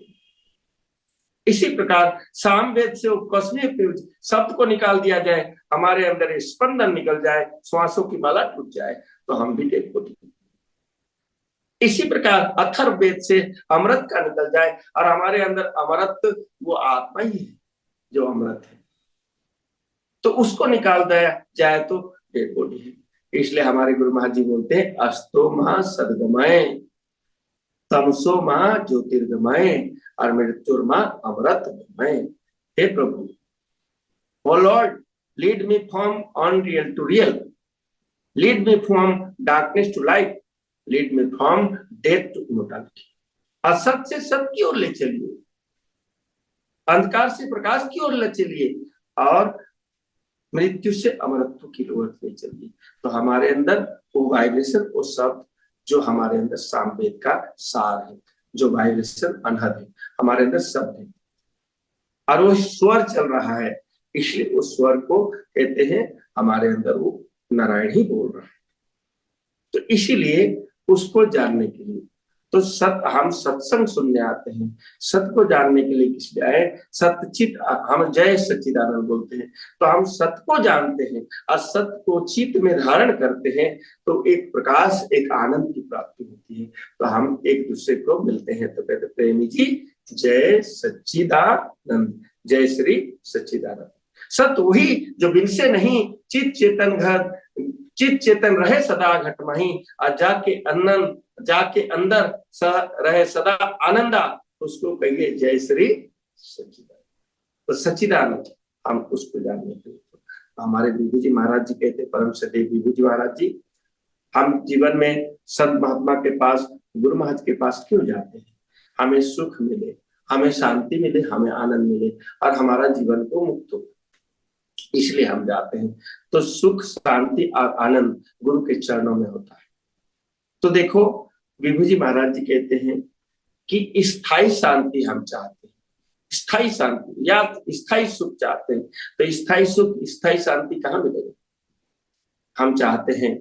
इसी प्रकार सामवेद से कस्मिक शब्द को निकाल दिया जाए, हमारे अंदर स्पंदन निकल जाए, श्वासों की माला टूट जाए, तो हम भी डेड बॉडी। इसी प्रकार अथर्ववेद से अमृत का निकल जाए और हमारे अंदर अमृत वो आत्मा ही है जो अमृत है, तो उसको निकाल दिया जाए तो डेड बॉडी है। इसलिए हमारे गुरु महाराज जी बोलते हैं अस्तो मां सदगमय, तमसो मां ज्योतिर्गमय और मृत्युर्मा अमृतमय। हे प्रभु, O Lord, lead me from unreal to real, lead me from darkness to light, lead me from death to immortality. असत से सत्य की ओर ले चलिए, अंधकार से प्रकाश की ओर ले चलिए और मृत्यु से अमरत्व की ओर ले चलिए। तो हमारे अंदर वो वाइब्रेशन, वो शब्द जो हमारे अंदर सामवेद का सार है, जो वाइब्रेशन अनहद है, हमारे अंदर शब्द है और वो स्वर चल रहा है, इसलिए उस स्वर को कहते हैं हमारे अंदर वो नारायण ही बोल रहा है। तो इसीलिए उसको जानने के लिए तो हम सत्संग सुनने आते हैं, सत्य को जानने के लिए किस लिए आए? सत्यचित, हम जय सच्चिदानंद बोलते हैं, तो हम सत्य को जानते हैं और सत्य को चित्त में धारण करते हैं, तो एक प्रकाश, एक आनंद की प्राप्ति होती है। तो हम एक दूसरे को मिलते हैं तो कहते प्रेमी जी जय सच्चिदानंद, जय श्री सच्चिदानंद। सत्य वही जो बिन से नहीं, चित चेतन घर, चित चेतन रहे सदा घटमही, और जाके अंदर रहे सदा आनंदा, उसको कहिए जय श्री सच्चिदानंद। तो सच्चिदानंद हम उसको जानने के लिए तो हमारे विभू जी महाराज जी कहते, परम सदैव विभू जी महाराज जी, हम जीवन में संत महात्मा के पास, गुरु महाराज के पास क्यों जाते हैं? हमें सुख मिले, हमें शांति मिले, हमें आनंद मिले और हमारा जीवन को मुक्त हो, इसलिए हम जाते हैं। तो सुख, शांति और आनंद गुरु के चरणों में होता है। तो देखो विभू जी महाराज जी कहते हैं कि स्थायी शांति हम चाहते हैं, स्थायी शांति या स्थायी सुख चाहते हैं। तो स्थायी सुख, स्थायी शांति कहाँ मिलेगा? हम चाहते हैं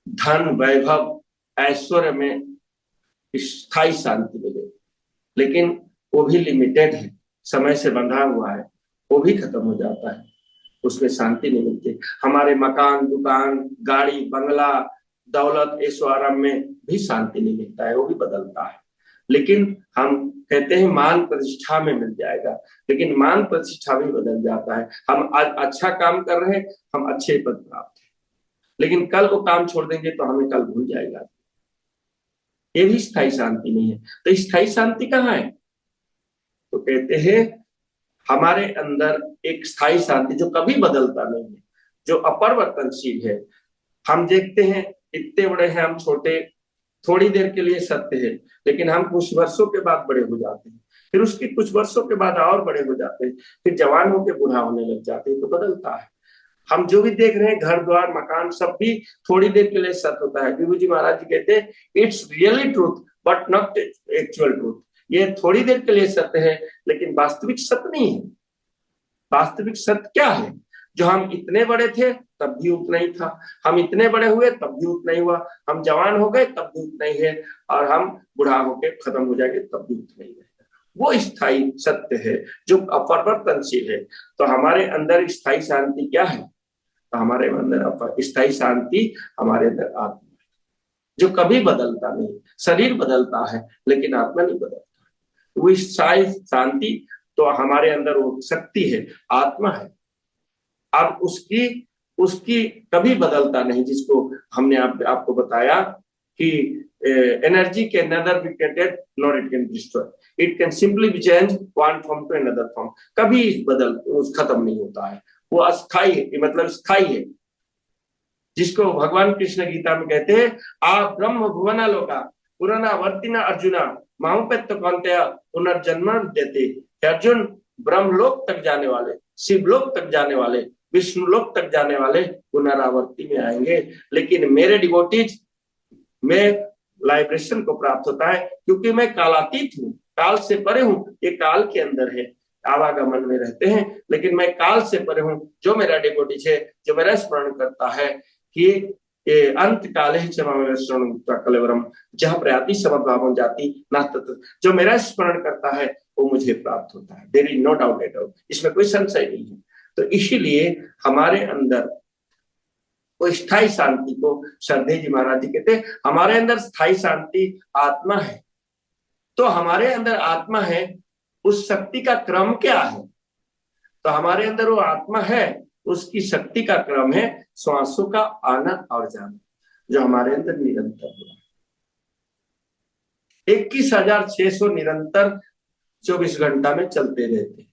धन, वैभव, ऐश्वर्य में स्थायी शांति मिले, लेकिन वो भी लिमिटेड है, समय से बंधा हुआ है, वो भी खत्म हो जाता है, उसमें शांति नहीं मिलती। हमारे मकान, दुकान, गाड़ी, बंगला, दौलत, ऐश्वर्य में भी शांति नहीं मिलता है, वो भी बदलता है। लेकिन हम कहते हैं मान प्रतिष्ठा में मिल जाएगा, लेकिन मान प्रतिष्ठा भी बदल जाता है। हम आज अच्छा काम कर रहे हैं, हम अच्छे पद प्राप्त हैं, लेकिन कल को काम छोड़ देंगे तो हमें कल भूल जाएगा। ये भी स्थायी शांति नहीं है। तो स्थायी शांति कहाँ है? तो कहते हैं हमारे अंदर एक स्थायी शांति जो कभी बदलता नहीं है, जो अपरिवर्तनशील है। हम देखते हैं इतने बड़े हैं हम, छोटे थोड़ी देर के लिए सत्य है, लेकिन हम कुछ वर्षों के बाद बड़े हो जाते हैं, फिर उसके कुछ वर्षों के बाद और बड़े हो जाते हैं, फिर जवान होकर बूढ़ा होने लग जाते हैं, तो बदलता है। हम जो भी देख रहे हैं, घर द्वार मकान सब भी थोड़ी देर के लिए सत्य होता है। विभू जी महाराज जी कहते हैं it's really truth but not actual truth. ये थोड़ी देर के लिए सत्य है लेकिन वास्तविक सत्य नहीं है। वास्तविक सत्य क्या है? जो हम इतने बड़े थे तब भी उतना ही था, हम इतने बड़े हुए तब भी उतना ही हुआ, हम जवान हो गए तब भी उतना ही है, और हम बुढ़ा होके खत्म हो जाएंगे तब भी उतना ही रहेगा। वो स्थायी सत्य है जो अपरिवर्तनशील है। तो हमारे अंदर स्थायी शांति क्या है? तो हमारे अंदर स्थायी शांति हमारे अंदर आत्मा है, जो कभी बदलता नहीं। शरीर बदलता है लेकिन आत्मा नहीं बदलता। वो स्थायी शांति तो हमारे अंदर वो शक्ति है, आत्मा है। अब उसकी कभी बदलता नहीं, जिसको हमने आपको बताया कि energy can neither be created nor it can destroy, it can simply be change one form to another form. कभी खत्म नहीं होता है, वो अस्थाई है, मतलब स्थायी है। जिसको भगवान कृष्ण गीता में कहते हैं आ ब्रह्म भुवना लोका पुराना वर्तिना अर्जुना माहुपेत्त कौन्तेय पुनर्जन्म देते। अर्जुन ब्रह्मलोक तक जाने वाले, शिवलोक तक जाने वाले, विष्णु लोक तक जाने वाले पुनरावर्ती में आएंगे, लेकिन मेरे डिवोटीज में लाइब्रेशन को प्राप्त होता है, क्योंकि मैं कालातीत हूँ, काल से परे हूँ। ये काल के अंदर है, आवागमन में रहते हैं, लेकिन मैं काल से परे हूँ। जो मेरा डिवोटीज है, जो मेरा स्मरण करता है कि अंत काले कलेवरम जहाँ प्रयाति समभाव जाति ना तत्, जो मेरा स्मरण करता है वो मुझे प्राप्त होता है। There is no doubt at all, इसमें कोई संशय नहीं है। तो इसीलिए हमारे अंदर वो स्थायी शांति को श्रद्धेय जी महाराज जी कहते हैं हमारे अंदर स्थायी शांति आत्मा है। तो हमारे अंदर आत्मा है, उस शक्ति का क्रम क्या है? तो हमारे अंदर वो आत्मा है, उसकी शक्ति का क्रम है श्वासों का आना और जाना, जो हमारे अंदर निरंतर हुआ। 21,600 निरंतर 24 घंटा में चलते रहते हैं।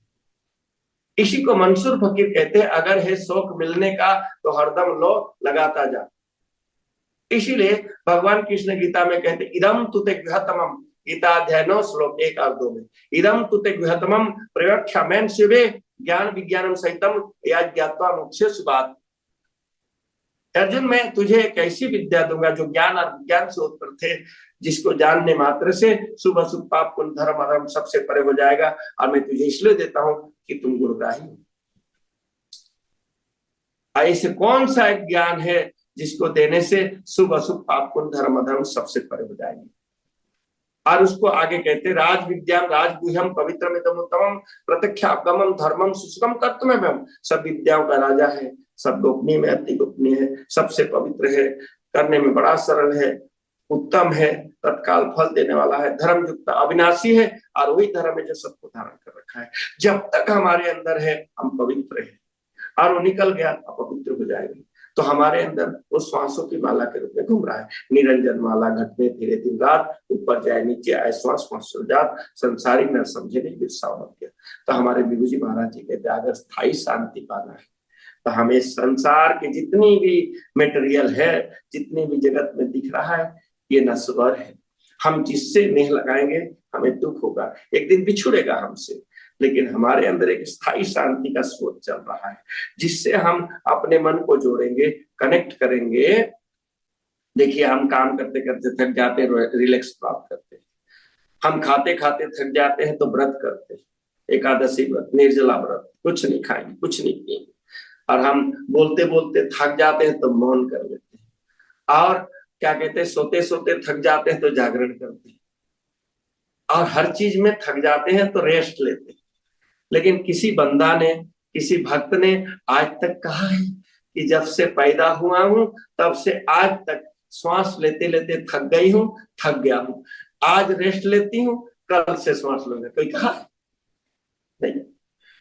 इसी को मंसूर फकीर कहते हैं अगर है शौक मिलने का तो हरदम लो लगाता जा। इसीलिए भगवान कृष्ण गीता में कहते इदम तुते गृहतमम, गीता अध्याय 9 श्लोक 1 और 2 में, इदम तुते गृहतमम प्रवक्ष्याम्यहं शिवे ज्ञान विज्ञानम सहितम यत् ज्ञात्वा मोक्ष्यसि बात। अर्जुन मैं तुझे एक ऐसी विद्या दूंगा जो ज्ञान और विज्ञान से उत्पन्न है, जिसको जानने मात्र से शुभ अशुभ पाप पुण्य धर्म अधर्म सबसे परे हो जाएगा। और मैं तुझे इसलिए देता हूं कि तुम गुणग्राही हो। ऐसे कौन सा एक ज्ञान है जिसको देने से शुभ अशुभ पाप पुण्य धर्म अधर्म सबसे परे हो जाएंगे? और उसको आगे कहते राज विद्या राजगुह्यम पवित्रमिदम उत्तमम प्रत्यक्षागमम धर्मम सुसुखम कर्तव्यम। सब विद्याओं का राजा है, सब गोपनीय में अति गोपनीय है, सबसे पवित्र है, करने में बड़ा सरल है, उत्तम है, तत्काल फल देने वाला है, धर्म युक्त अविनाशी है, और वही धर्म है जो सबको धारण कर रखा है। जब तक हमारे अंदर है हम पवित्र है, और वो निकल गया अपवित्र हो जाएंगे। तो हमारे अंदर वो श्वासों की माला के रूप में घूम रहा है, निरंजन माला घटने फिरे दिन रात, ऊपर जाए नीचे आए श्वास जात, संसारी न समझे नहीं बिरसा मत गया। तो हमारे विभू जी महाराज जी कहते अगर स्थायी शांति पाना है तो हमें संसार की जितनी भी मटेरियल है, जितनी भी जगत में दिख रहा है, ये नश्वर है। हम जिससे नेह लगाएंगे हमें दुख होगा, एक दिन बिछुड़ेगा हमसे, लेकिन हमारे अंदर एक स्थायी शांति का स्रोत चल रहा है, जिससे हम अपने मन को जोड़ेंगे, कनेक्ट करेंगे। देखिए हम काम करते करते थक जाते हैं, रिलैक्स प्राप्त करते हैं। हम खाते खाते थक जाते हैं तो व्रत करते हैं, एकादशी व्रत, निर्जला व्रत, कुछ नहीं खाएंगे, कुछ नहीं पिएंगे। और हम बोलते बोलते थक जाते हैं तो मौन कर लेते हैं। और क्या कहते हैं, सोते सोते थक जाते हैं तो जागरण करते हैं। और हर चीज में थक जाते हैं तो रेस्ट लेते हैं। लेकिन किसी बंदा ने, किसी भक्त ने आज तक कहा है कि जब से पैदा हुआ हूं तब से आज तक श्वास लेते लेते थक गई हूं, थक गया हूं, आज रेस्ट लेती हूं, कल से श्वास लूंगा, कोई कहा नहीं।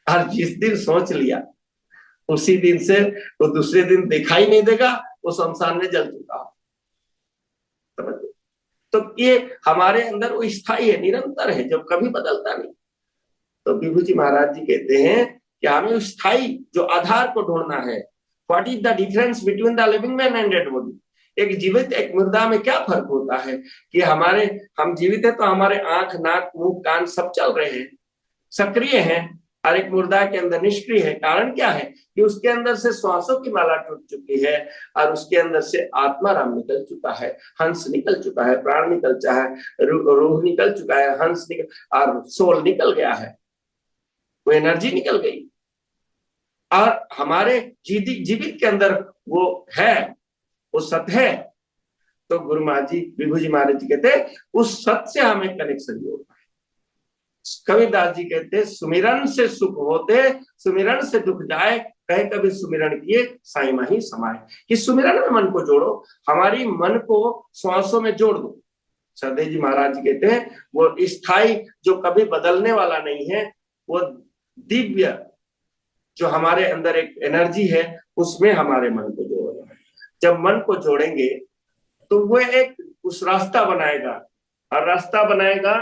और जिस दिन सोच लिया उसी दिन से वो दूसरे दिन दिखाई नहीं देगा, वो शमशान में जल चुका हो। समझ? तो ये हमारे अंदर वो स्थायी है, निरंतर है, जो कभी बदलता नहीं। तो विभूति महाराज जी कहते हैं कि हमें उस स्थायी जो आधार को ढूंढना है। What is the difference between the living man and dead body? एक जीवित एक मुर्दा में क्या फर्क होता है कि हम जीवित है तो हमारे आंख, नाक, मुंह, कान सब चल रहे हैं, सक्रिय हैं, और एक मुर्दा के अंदर निष्क्रिय है। कारण क्या है कि उसके अंदर से श्वासों की माला टूट चुकी है और उसके अंदर से आत्मा राम निकल चुका है, हंस निकल चुका है, प्राण निकल चुका है, रूह निकल चुका है, हंस निकल और सोल निकल गया है, वो एनर्जी निकल गई। और हमारे जीवित के अंदर वो है, वो सत है। तो गुरु महाराज जी, विभूति महाराज जी कहते हैं उस सत से हमें कनेक्शन जोड़ना है। कबीरदास जी कहते हैं सुमिरन से सुख होते, सुमिरन से दुख जाए, कहे कभी सुमिरन किए साईं माही समाए। कि सुमिरन में मन को जोड़ो, हमारी मन को श्वासों में जोड़ दो। सरदेव जी महाराज जी कहते हैं वो स्थायी जो कभी बदलने वाला नहीं है, वो दिव्य जो हमारे अंदर एक एनर्जी है, उसमें हमारे मन को जोड़ना है। जब मन को जोड़ेंगे तो वो एक उस रास्ता बनाएगा और रास्ता बनाएगा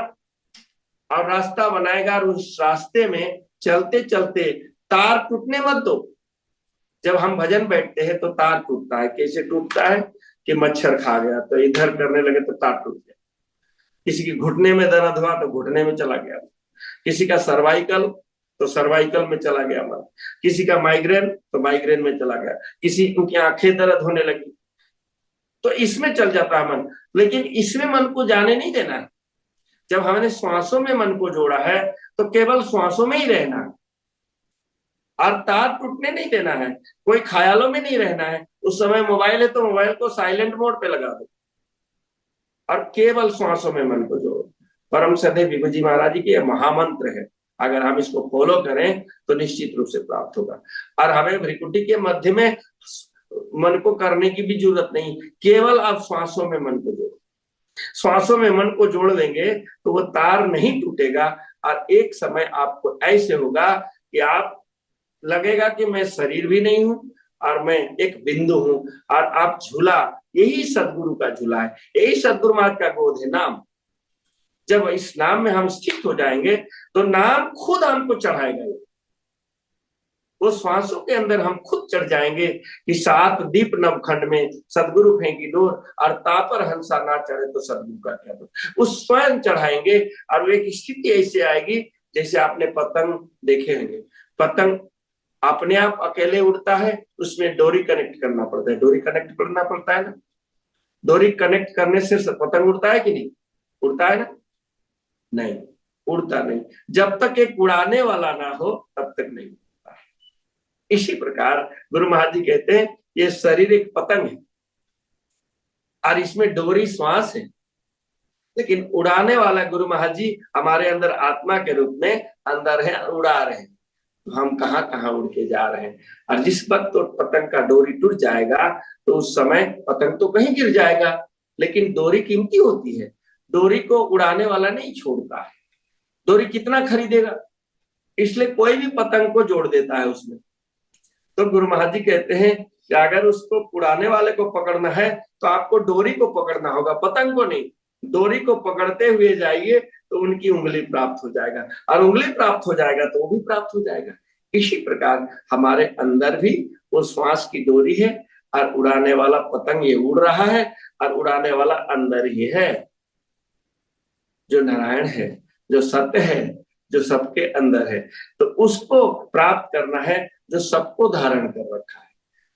और रास्ता बनाएगा, और उस रास्ते में चलते चलते तार टूटने मत दो। जब हम भजन बैठते हैं तो तार टूटता है। कैसे टूटता है कि मच्छर खा गया तो इधर करने लगे तो तार टूट गया, किसी की घुटने में दर्द हुआ तो घुटने में चला गया, किसी का सर्वाइकल तो सर्वाइकल में चला गया मन, किसी का माइग्रेन तो माइग्रेन में चला गया, किसी उनकी आंखें दर्द होने लगी तो इसमें चल जाता है मन। लेकिन इसमें मन को जाने नहीं देना है। जब हमने श्वासों में मन को जोड़ा है तो केवल श्वासों में ही रहना है और तार टूटने नहीं देना है, कोई ख्यालों में नहीं रहना है। उस समय मोबाइल है तो मोबाइल को साइलेंट मोड पे लगा दो और केवल श्वासों में मन को जोड़ो। परम सदैव विभूति महाराज जी के महामंत्र है, अगर हम इसको फॉलो करें तो निश्चित रूप से प्राप्त होगा। और हमें भ्रिकुटी के मध्य में मन को करने की भी जरूरत नहीं, केवल आप श्वासों में मन को जोड़ो। श्वासों में मन को जोड़ देंगे तो वो तार नहीं टूटेगा और एक समय आपको ऐसे होगा कि आप लगेगा कि मैं शरीर भी नहीं हूं और मैं एक बिंदु हूं और आप झूला, यही सदगुरु का झूला है, यही सदगुरु महाराज का गोद है नाम। जब इस नाम में हम स्थित हो जाएंगे तो नाम खुद हमको चढ़ाएगा। वो श्वासों के अंदर हम खुद चढ़ जाएंगे कि सात दीप नवखंड में सदगुरु फेंकी डोर और तापर हंसा ना चढ़े तो सदगुरु का क्या डोर। उस स्वयं चढ़ाएंगे और वो एक स्थिति ऐसे आएगी जैसे आपने पतंग देखे होंगे। पतंग अपने आप अकेले उड़ता है, उसमें डोरी कनेक्ट करना पड़ता है, डोरी कनेक्ट करना पड़ता है ना। डोरी कनेक्ट करने से पतंग उड़ता है कि नहीं? उड़ता है ना? नहीं, उड़ता नहीं। जब तक एक उड़ाने वाला ना हो तब तक नहीं उड़ता है। इसी प्रकार गुरु महाराज जी कहते हैं ये शरीर एक पतंग है और इसमें डोरी श्वास है, लेकिन उड़ाने वाला गुरु महाराज जी हमारे अंदर आत्मा के रूप में अंदर है, उड़ा रहे हैं। तो हम कहाँ कहाँ उड़ के जा रहे हैं। और जिस वक्त तो पतंग का डोरी टूट जाएगा तो उस समय पतंग तो कहीं गिर जाएगा, लेकिन डोरी कीमती होती है, डोरी को उड़ाने वाला नहीं छोड़ता है। डोरी कितना खरीदेगा, इसलिए कोई भी पतंग को जोड़ देता है उसमें। तो गुरु महाराज जी कहते हैं कि अगर उसको उड़ाने वाले को पकड़ना है तो आपको डोरी को पकड़ना होगा, पतंग को नहीं। डोरी को पकड़ते हुए जाइए तो उनकी उंगली प्राप्त हो जाएगा, और उंगली प्राप्त हो जाएगा तो वो भी प्राप्त हो जाएगा। इसी प्रकार हमारे अंदर भी वो श्वास की डोरी है और उड़ाने वाला पतंग ये उड़ रहा है और उड़ाने वाला अंदर ही है, जो नारायण है, जो सत्य है, जो सबके अंदर है। तो उसको प्राप्त करना है जो सबको धारण कर रखा है।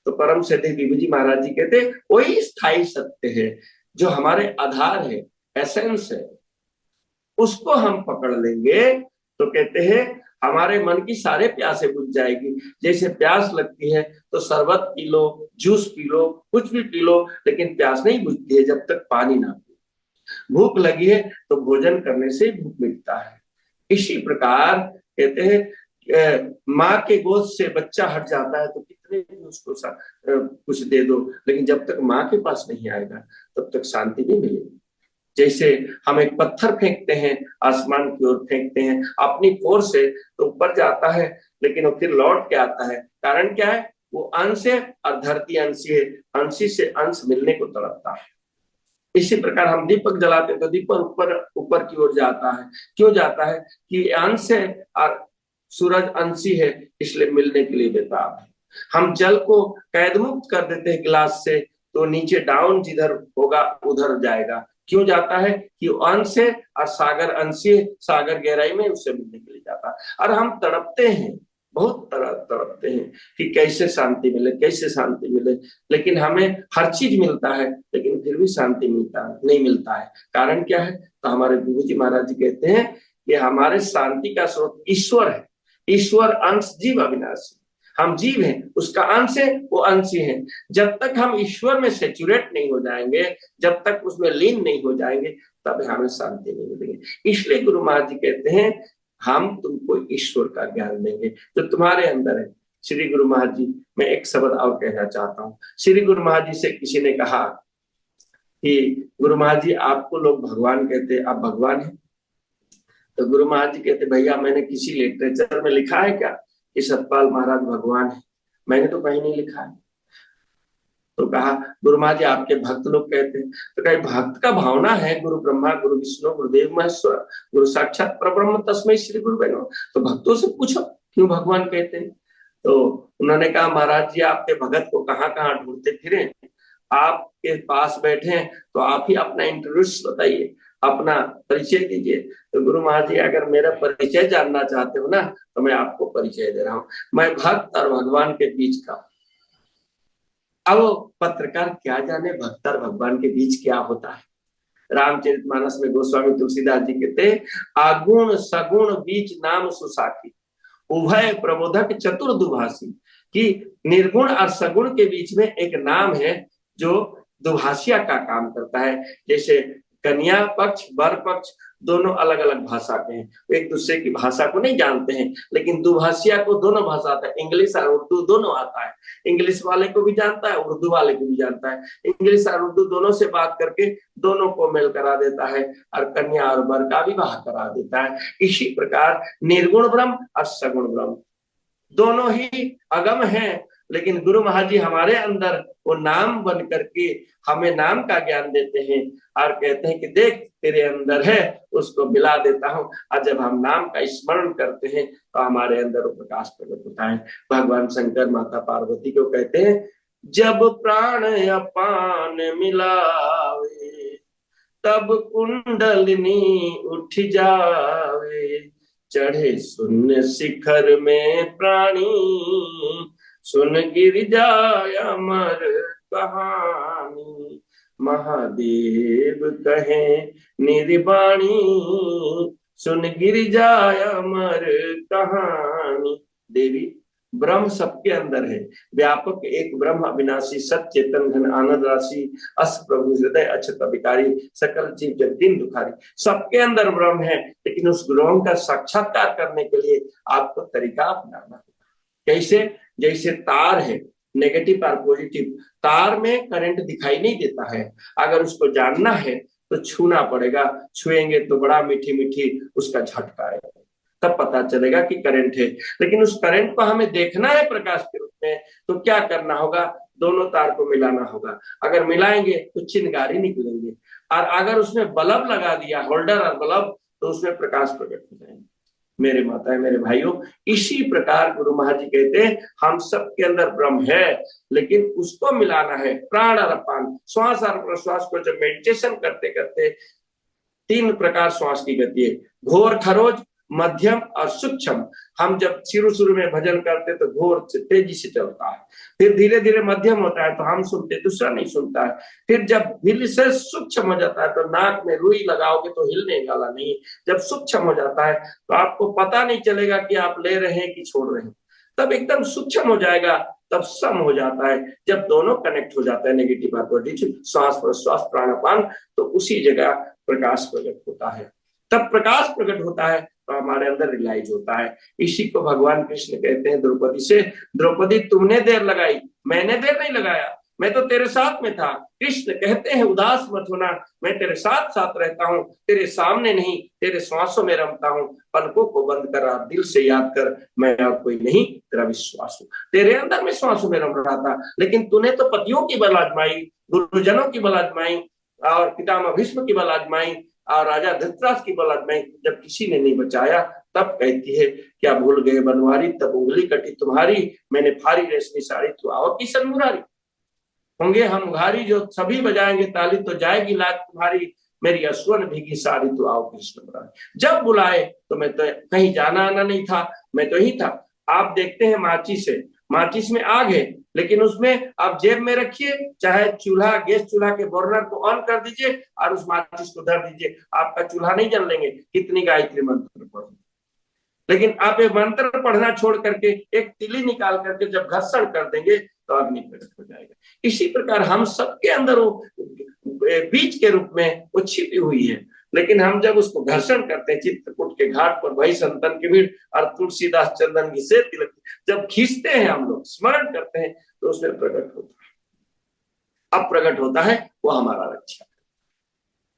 तो परम सदैव विभूति महाराज जी कहते हैं वही स्थायी सत्य है जो हमारे आधार है, एसेंस है। उसको हम पकड़ लेंगे तो कहते हैं हमारे मन की सारे प्यासे बुझ जाएगी। जैसे प्यास लगती है तो शरबत P low, juice P low, कुछ भी पी लो, लेकिन प्यास नहीं बुझती है जब तक पानी ना पी। भूख लगी है तो भोजन करने से भूख मिटता है। इसी प्रकार कहते हैं माँ के गोद से बच्चा हट जाता है तो कितने भी उसको कुछ दे दो, लेकिन जब तक माँ के पास नहीं आएगा तब तक शांति नहीं मिलेगी। जैसे हम एक पत्थर फेंकते हैं, आसमान की ओर फेंकते हैं अपनी फोर्स से, तो ऊपर जाता है लेकिन वो फिर लौट के आता है। कारण क्या है? वो अंश है और धरती अंशी है, अंशी से अंश मिलने को तड़पता है। इसी प्रकार हम दीपक जलाते तो दीपक ऊपर ऊपर की ओर जाता है। क्यों जाता है? कि अंश है और सूरज अंशी है, इसलिए मिलने के लिए बेताब है। हम जल को कैद मुक्त कर देते हैं गिलास से, तो नीचे डाउन जिधर होगा उधर जाएगा। क्यों जाता है? कि अंश है और सागर अंशी है, सागर गहराई में उससे मिलने के लिए जाता है। और हम तड़पते हैं, बहुत तड़पते हैं कि कैसे शांति मिले, कैसे शांति मिले, लेकिन हमें हर चीज मिलता है लेकिन फिर भी शांति नहीं मिलता है। कारण क्या है? तो हमारे गुरु जी महाराज जी कहते हैं कि हमारे शांति का स्रोत ईश्वर है। ईश्वर अंश जीव अविनाशी, हम जीव हैं, उसका अंश है, वो अंशी है। जब तक हम ईश्वर में सेचुरेट नहीं हो जाएंगे, जब तक उसमें लीन नहीं हो जाएंगे, तब हमें शांति नहीं मिलेगी। इसलिए गुरु महाराज जी कहते हैं हम तुमको ईश्वर का ज्ञान देंगे जो तुम्हारे अंदर है। श्री गुरु महाराज जी, मैं एक शब्द और कहना चाहता हूँ। श्री गुरु महाराज जी से किसी ने कहा कि गुरु महाराज जी आपको लोग भगवान कहते हैं, आप भगवान हैं? तो गुरु महाराज जी कहते भैया मैंने किसी लिटरेचर में लिखा है क्या कि सतपाल महाराज भगवान है? मैंने तो कहीं नहीं लिखा है। तो कहा गुरु महाराज जी आपके भक्त लोग कहते हैं। तो कहीं भक्त का भावना है गुरु ब्रह्मा गुरु विष्णु गुरुदेव महेश्वर गुरु साक्षात परब्रह्म तस्मै श्री गुरु बनो। तो भक्तों से पूछो क्यों भगवान कहते हैं? तो उन्होंने कहा महाराज जी आपके भगत को कहाँ कहाँ ढूंढते फिरे, आपके पास बैठे हैं, तो आप ही अपना इंट्रोड्यूस बताइए, अपना परिचय दीजिए। तो गुरु महाराज जी अगर मेरा परिचय जानना चाहते हो ना, तो मैं आपको परिचय दे रहा हूँ। मैं भक्त और भगवान के बीच का। अब पत्रकार क्या जाने भक्त और भगवान के बीच क्या होता है। रामचरितमानस में गोस्वामी तुलसीदास जी कहते आगुण सगुण बीच नाम सुसाखी, उभय प्रबोधक चतुर्दुभाषी। कि निर्गुण और सगुण के बीच में एक नाम है जो दुभाषिया का काम करता है। जैसे कन्या पक्ष वर पक्ष दोनों अलग अलग भाषा के हैं, एक दूसरे की भाषा को नहीं जानते हैं, लेकिन दुभाषिया को दोनों भाषा आता है, इंग्लिश और उर्दू दोनों आता है। इंग्लिश वाले को भी जानता है, उर्दू वाले को भी जानता है। इंग्लिश और उर्दू दोनों से बात करके दोनों को मेल करा देता है और कन्या और वर का विवाह करा देता है। इसी प्रकार निर्गुण ब्रह्म और सगुण ब्रह्म दोनों ही अगम हैं, लेकिन गुरु महाराज जी हमारे अंदर वो नाम बन करके हमें नाम का ज्ञान देते हैं और कहते हैं कि देख तेरे अंदर है, उसको मिला देता हूँ। और जब हम नाम का स्मरण करते हैं तो हमारे अंदर वो प्रकाश प्रकट होता है। भगवान शंकर माता पार्वती को कहते हैं जब प्राण अपान मिलावे तब कुंडलिनी उठ जावे, चढ़े शून्य शिखर में प्राणी सुन गिर जाय अमर कहानी, महादेव कहे निर्वाणी सुन गिर जाय अमर कहानी। देवी ब्रह्म सबके अंदर है, व्यापक एक ब्रह्म अविनाशी सत चेतन घन आनंद राशि अस प्रभु हृदय अक्षत विकारी सकल जीव जग दिन दुखारी। सबके अंदर ब्रह्म है, लेकिन उस ब्रह्म का साक्षात्कार करने के लिए आपको तरीका अपनाना है। कैसे? जैसे तार है, नेगेटिव और पॉजिटिव, तार में करंट दिखाई नहीं देता है, अगर उसको जानना है तो छूना पड़ेगा, छुएंगे तो बड़ा मीठी मीठी उसका झटका आएगा, तब पता चलेगा कि करंट है। लेकिन उस करंट को हमें देखना है प्रकाश के रूप में, तो क्या करना होगा? दोनों तार को मिलाना होगा। अगर मिलाएंगे तो चिंगारी निकलेंगे, और अगर उसमें बल्ब लगा दिया, होल्डर और बल्ब, तो उसमें प्रकाश प्रकट हो जाएंगे। मेरे माताएं मेरे भाइयों, इसी प्रकार गुरु महाराज जी कहते हैं हम सब के अंदर ब्रह्म है, लेकिन उसको मिलाना है। प्राण और अपान, श्वास और प्रश्वास को जब मेडिटेशन करते करते 3 प्रकार श्वास की गति है, घोर खरोज मध्यम और सूक्ष्म। हम जब शुरू में भजन करते तो घोर से तेजी से चलता है, फिर धीरे धीरे मध्यम होता है तो हम सुनते, दूसरा नहीं सुनता है। फिर जब हिल से सूक्ष्म हो जाता है तो नाक में रुई लगाओगे तो हिलने वाला नहीं। जब सूक्ष्म हो जाता है तो आपको पता नहीं चलेगा कि आप ले रहे हैं कि छोड़ रहे हैं। तब एकदम सूक्ष्म हो जाएगा, तब सम हो जाता है। जब दोनों कनेक्ट हो जाता है, नेगेटिव और पॉजिटिव, श्वास प्रश्वास प्राणापान, तो उसी जगह प्रकाश प्रकट होता है। तब प्रकाश प्रकट होता है तो हमारे अंदर रियलाइज होता है। इसी को भगवान कृष्ण कहते हैं द्रौपदी से, द्रौपदी तुमने देर लगाई, मैंने देर नहीं लगाया। मैं तो तेरे साथ में था। कृष्ण कहते हैं उदास मत होना, मैं तेरे साथ साथ रहता हूँ, तेरे सामने नहीं तेरे श्वासों में रमता हूँ। पलकों को बंद कर आप दिल से याद कर, मैं और कोई नहीं तेरा विश्वास हूँ। तेरे अंदर में श्वासों में रम रहा था, लेकिन तूने तो पतियों की बल आजमाई, गुरुजनों की बल आजमाई, और पितामह भीष्म की बल आजमाई, और राजा धृतराष्ट्र की बल आजमाई। जब किसी ने नहीं बचाया तब कहती है क्या भूल गए बनवारी, तब उंगली कटी तुम्हारी, मैंने फारी रेशमी साड़ी, तू आओ किशन मुरारी। होंगे हम उघारी जो सभी बजाएंगे ताली, तो जाएगी लाज तुम्हारी, मेरी अस्वन भीगी साड़ी, तो आओ कृष्ण मुरारी। जब बुलाए तो मैं तो कहीं जाना आना नहीं था, मैं तो ही था। आप देखते हैं माचिस में आग है, लेकिन उसमें आप जेब में रखिए, चाहे चूल्हा गैस चूल्हा के बर्नर को ऑन कर दीजिए और उस माचिस को धर दीजिए, आपका चूल्हा नहीं जल लेंगे, कितनी गायत्री मंत्र पढ़ो। लेकिन आप एक मंत्र पढ़ना छोड़ करके एक तिली निकाल करके जब घर्षण कर देंगे तो अग्नि प्रकट हो जाएगा। इसी प्रकार हम सबके अंदर वो बीज के रूप में वो छिपी हुई है, लेकिन हम जब उसको घर्षण करते हैं, चित्रकूट के घाट पर भाई संतन के भीड़ और तुलसीदास चंदन की से तिलक जब खींचते हैं, हम लोग स्मरण करते हैं, तो उसमें प्रकट होता है। अब प्रकट होता है वो हमारा रक्षा।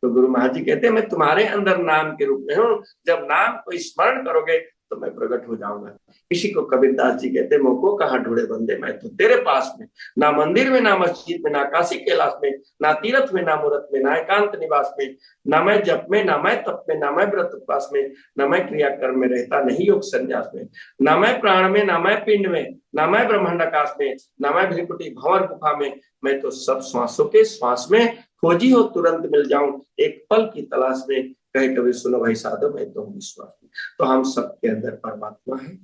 तो गुरु महाराज जी कहते हैं मैं तुम्हारे अंदर नाम के रूप में हूँ, जब नाम को स्मरण करोगे तो मैं प्रकट हो जाऊंगा। इसी को कबीरदास जी कहते हैं मोको कहाँ ढूंढे बंदे, मैं तो तेरे पास में, ना मंदिर में ना मस्जिद में ना काशी कैलाश में, ना तीर्थ में ना मूरत में ना एकांत निवास में, ना मैं जप में ना मैं तप में ना मैं व्रत उपवास में, ना मैं क्रियाकर्म में रहता नहीं योग संन्यास में, ना मैं प्राण में ना मैं पिंड में ना मैं ब्रह्मांड आकाश में, ना मैं भ्रिकुटी भंवर गुफा में, मैं तो सब श्वासों के श्वास में, खोजी हो तुरंत मिल जाऊं एक पल की तलाश में, कहे कभी सुनो भाई साधो मैं तो हूँ विश्वास में। तो हम सबके अंदर परमात्मा है,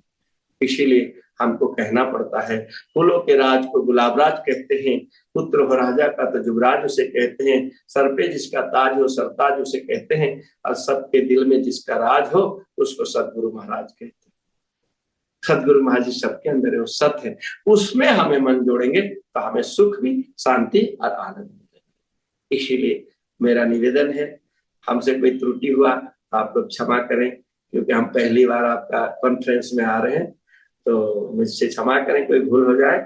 इसीलिए हमको कहना पड़ता है। फूलों के राज को गुलाबराज कहते हैं, पुत्र हो राजा का तो जुबराज उसे कहते हैं, सर पे जिसका ताज हो सरताज उसे कहते हैं, और सबके दिल में जिसका राज हो उसको सदगुरु महाराज कहते हैं। सदगुरु महाराज जी सबके अंदर है, वो सत है, उसमें हमें मन जोड़ेंगे तो हमें सुख भी शांति और आनंद मिलेगा। इसीलिए मेरा निवेदन है, हमसे कोई त्रुटि हुआ तो आप लोग क्षमा करें, क्योंकि हम पहली बार आपका कॉन्फ्रेंस में आ रहे हैं, तो मुझसे क्षमा करें कोई भूल हो जाए।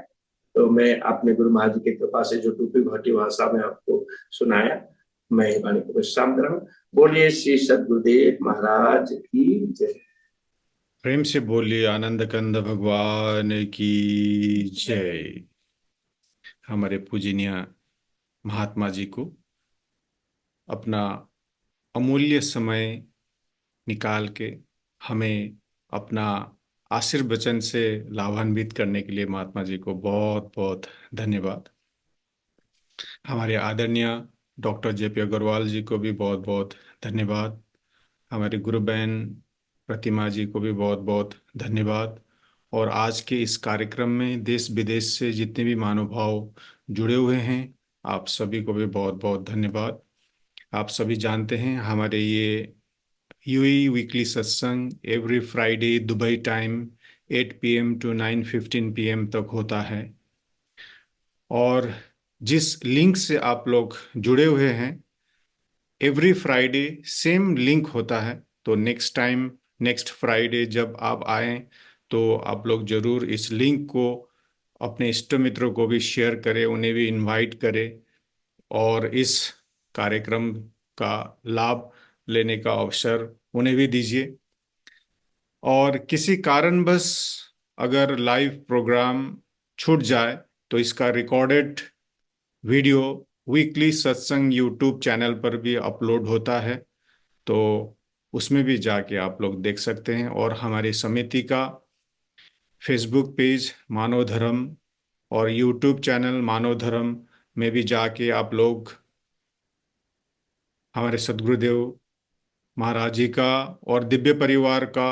तो मैं अपने गुरु महाराज जी की कृपा से जो टूटी भटी भाषा में आपको सुनाया, मैं वाणी को विश्राम कर रहा हूँ। बोलिए श्री सदगुरुदेव महाराज की जय। प्रेम से बोलिए आनंद कंद भगवान की जय। हमारे पूजनीय महात्मा जी को अपना अमूल्य समय निकाल के हमें अपना आशीर्वचन से लाभान्वित करने के लिए महात्मा जी को बहुत बहुत धन्यवाद। हमारे आदरणीय डॉक्टर जेपी अग्रवाल जी को भी बहुत बहुत धन्यवाद। हमारे गुरु बहन प्रतिमा जी को भी बहुत बहुत धन्यवाद। और आज के इस कार्यक्रम में देश विदेश से जितने भी महानुभाव जुड़े हुए हैं, आप सभी को भी बहुत बहुत धन्यवाद। आप सभी जानते हैं हमारे ये यूएई वीकली सत्संग every Friday Dubai time 8 PM to 9:15 PM तक होता है। और जिस लिंक से आप लोग जुड़े हुए हैं, एवरी फ्राइडे सेम लिंक होता है। तो नेक्स्ट फ्राइडे जब आप आएँ तो आप लोग जरूर इस लिंक को अपने इष्ट मित्रों को भी शेयर करें, उन्हें भी इनवाइट करें और इस कार्यक्रम का लाभ लेने का अवसर उन्हें भी दीजिए। और किसी कारणवश अगर लाइव प्रोग्राम छूट जाए तो इसका रिकॉर्डेड वीडियो वीकली सत्संग यूट्यूब चैनल पर भी अपलोड होता है, तो उसमें भी जाके आप लोग देख सकते हैं। और हमारी समिति का फेसबुक पेज मानव धर्म और यूट्यूब चैनल मानव धर्म में भी जाके आप लोग हमारे सद्गुरुदेव महाराज जी का और दिव्य परिवार का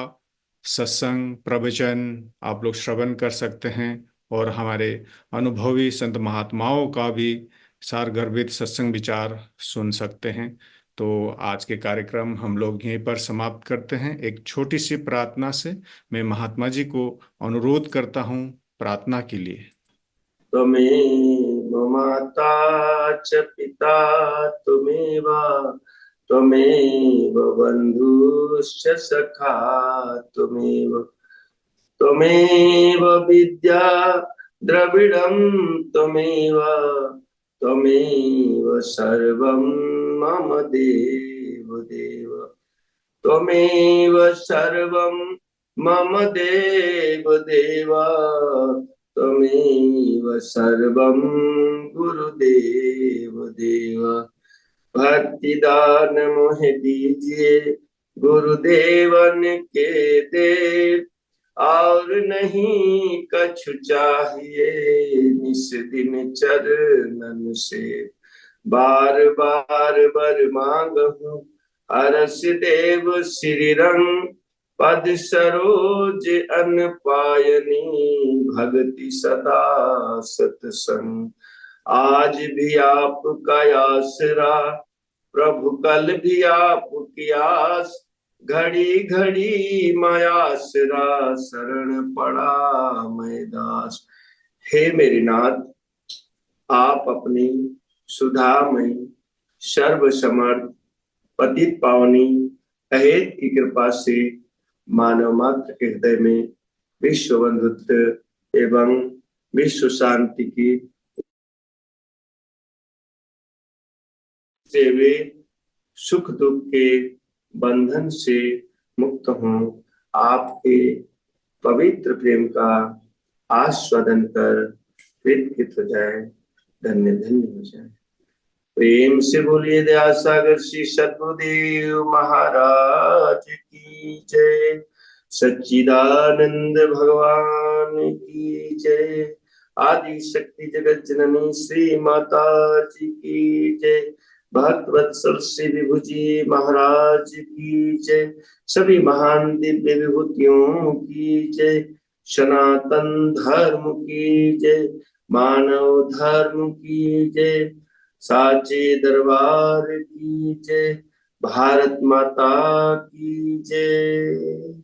सत्संग प्रवचन आप लोग श्रवण कर सकते हैं, और हमारे अनुभवी संत महात्माओं का भी सारगर्भित सत्संग विचार सुन सकते हैं। तो आज के कार्यक्रम हम लोग यहीं पर समाप्त करते हैं एक छोटी सी प्रार्थना से। मैं महात्मा जी को अनुरोध करता हूँ प्रार्थना के लिए। त्वमेव माता च पिता त्वमेव, त्वमेव बन्धुश्च सखा त्वमेव, त्वमेव विद्या द्रविडं त्वमेव त्वमेव सर्वं मम देव देव त्वमेव सर्वं मम देव देव त्वमेव सर्वं गुरुदेव देव भक्ति दान मोहे दीजिए गुरुदेवन के देव और नहीं कछु चाहिए निस दिन चरणन से बार बार बर मांगहूँ हरस देव श्री रंग पद सरोज अन पायनी भक्ति सदा सतसंग आज भी आपका आसरा प्रभु कल भी आपकी आस घड़ी घड़ी मायासरा शरण पड़ा मैं दास। हे मेरे नाथ, आप अपनी सुधामयी सर्व समर्थ पतित पावनी अहेत की कृपा से मानव मात्र के हृदय में विश्व बंधुत्व एवं विश्व शांति की से वे सुख दुख के बंधन से मुक्त हों, आपके पवित्र प्रेम का आस्वादन कर कृत हो जाए, धन्य धन्य हो जाए। प्रेम से बोलिए दया सागर श्री सद्गुरुदेव महाराज की जय, सच्चिदानंद भगवान की जय, आदि शक्ति जगत जननी श्री माता जी की जय, भक्त वत्सल श्री विभु जी महाराज की जय, सभी महान दिव्य विभूतियों की जय, सनातन धर्म की जय, मानव धर्म की जय, साचे दरबार की जय, भारत माता की जय।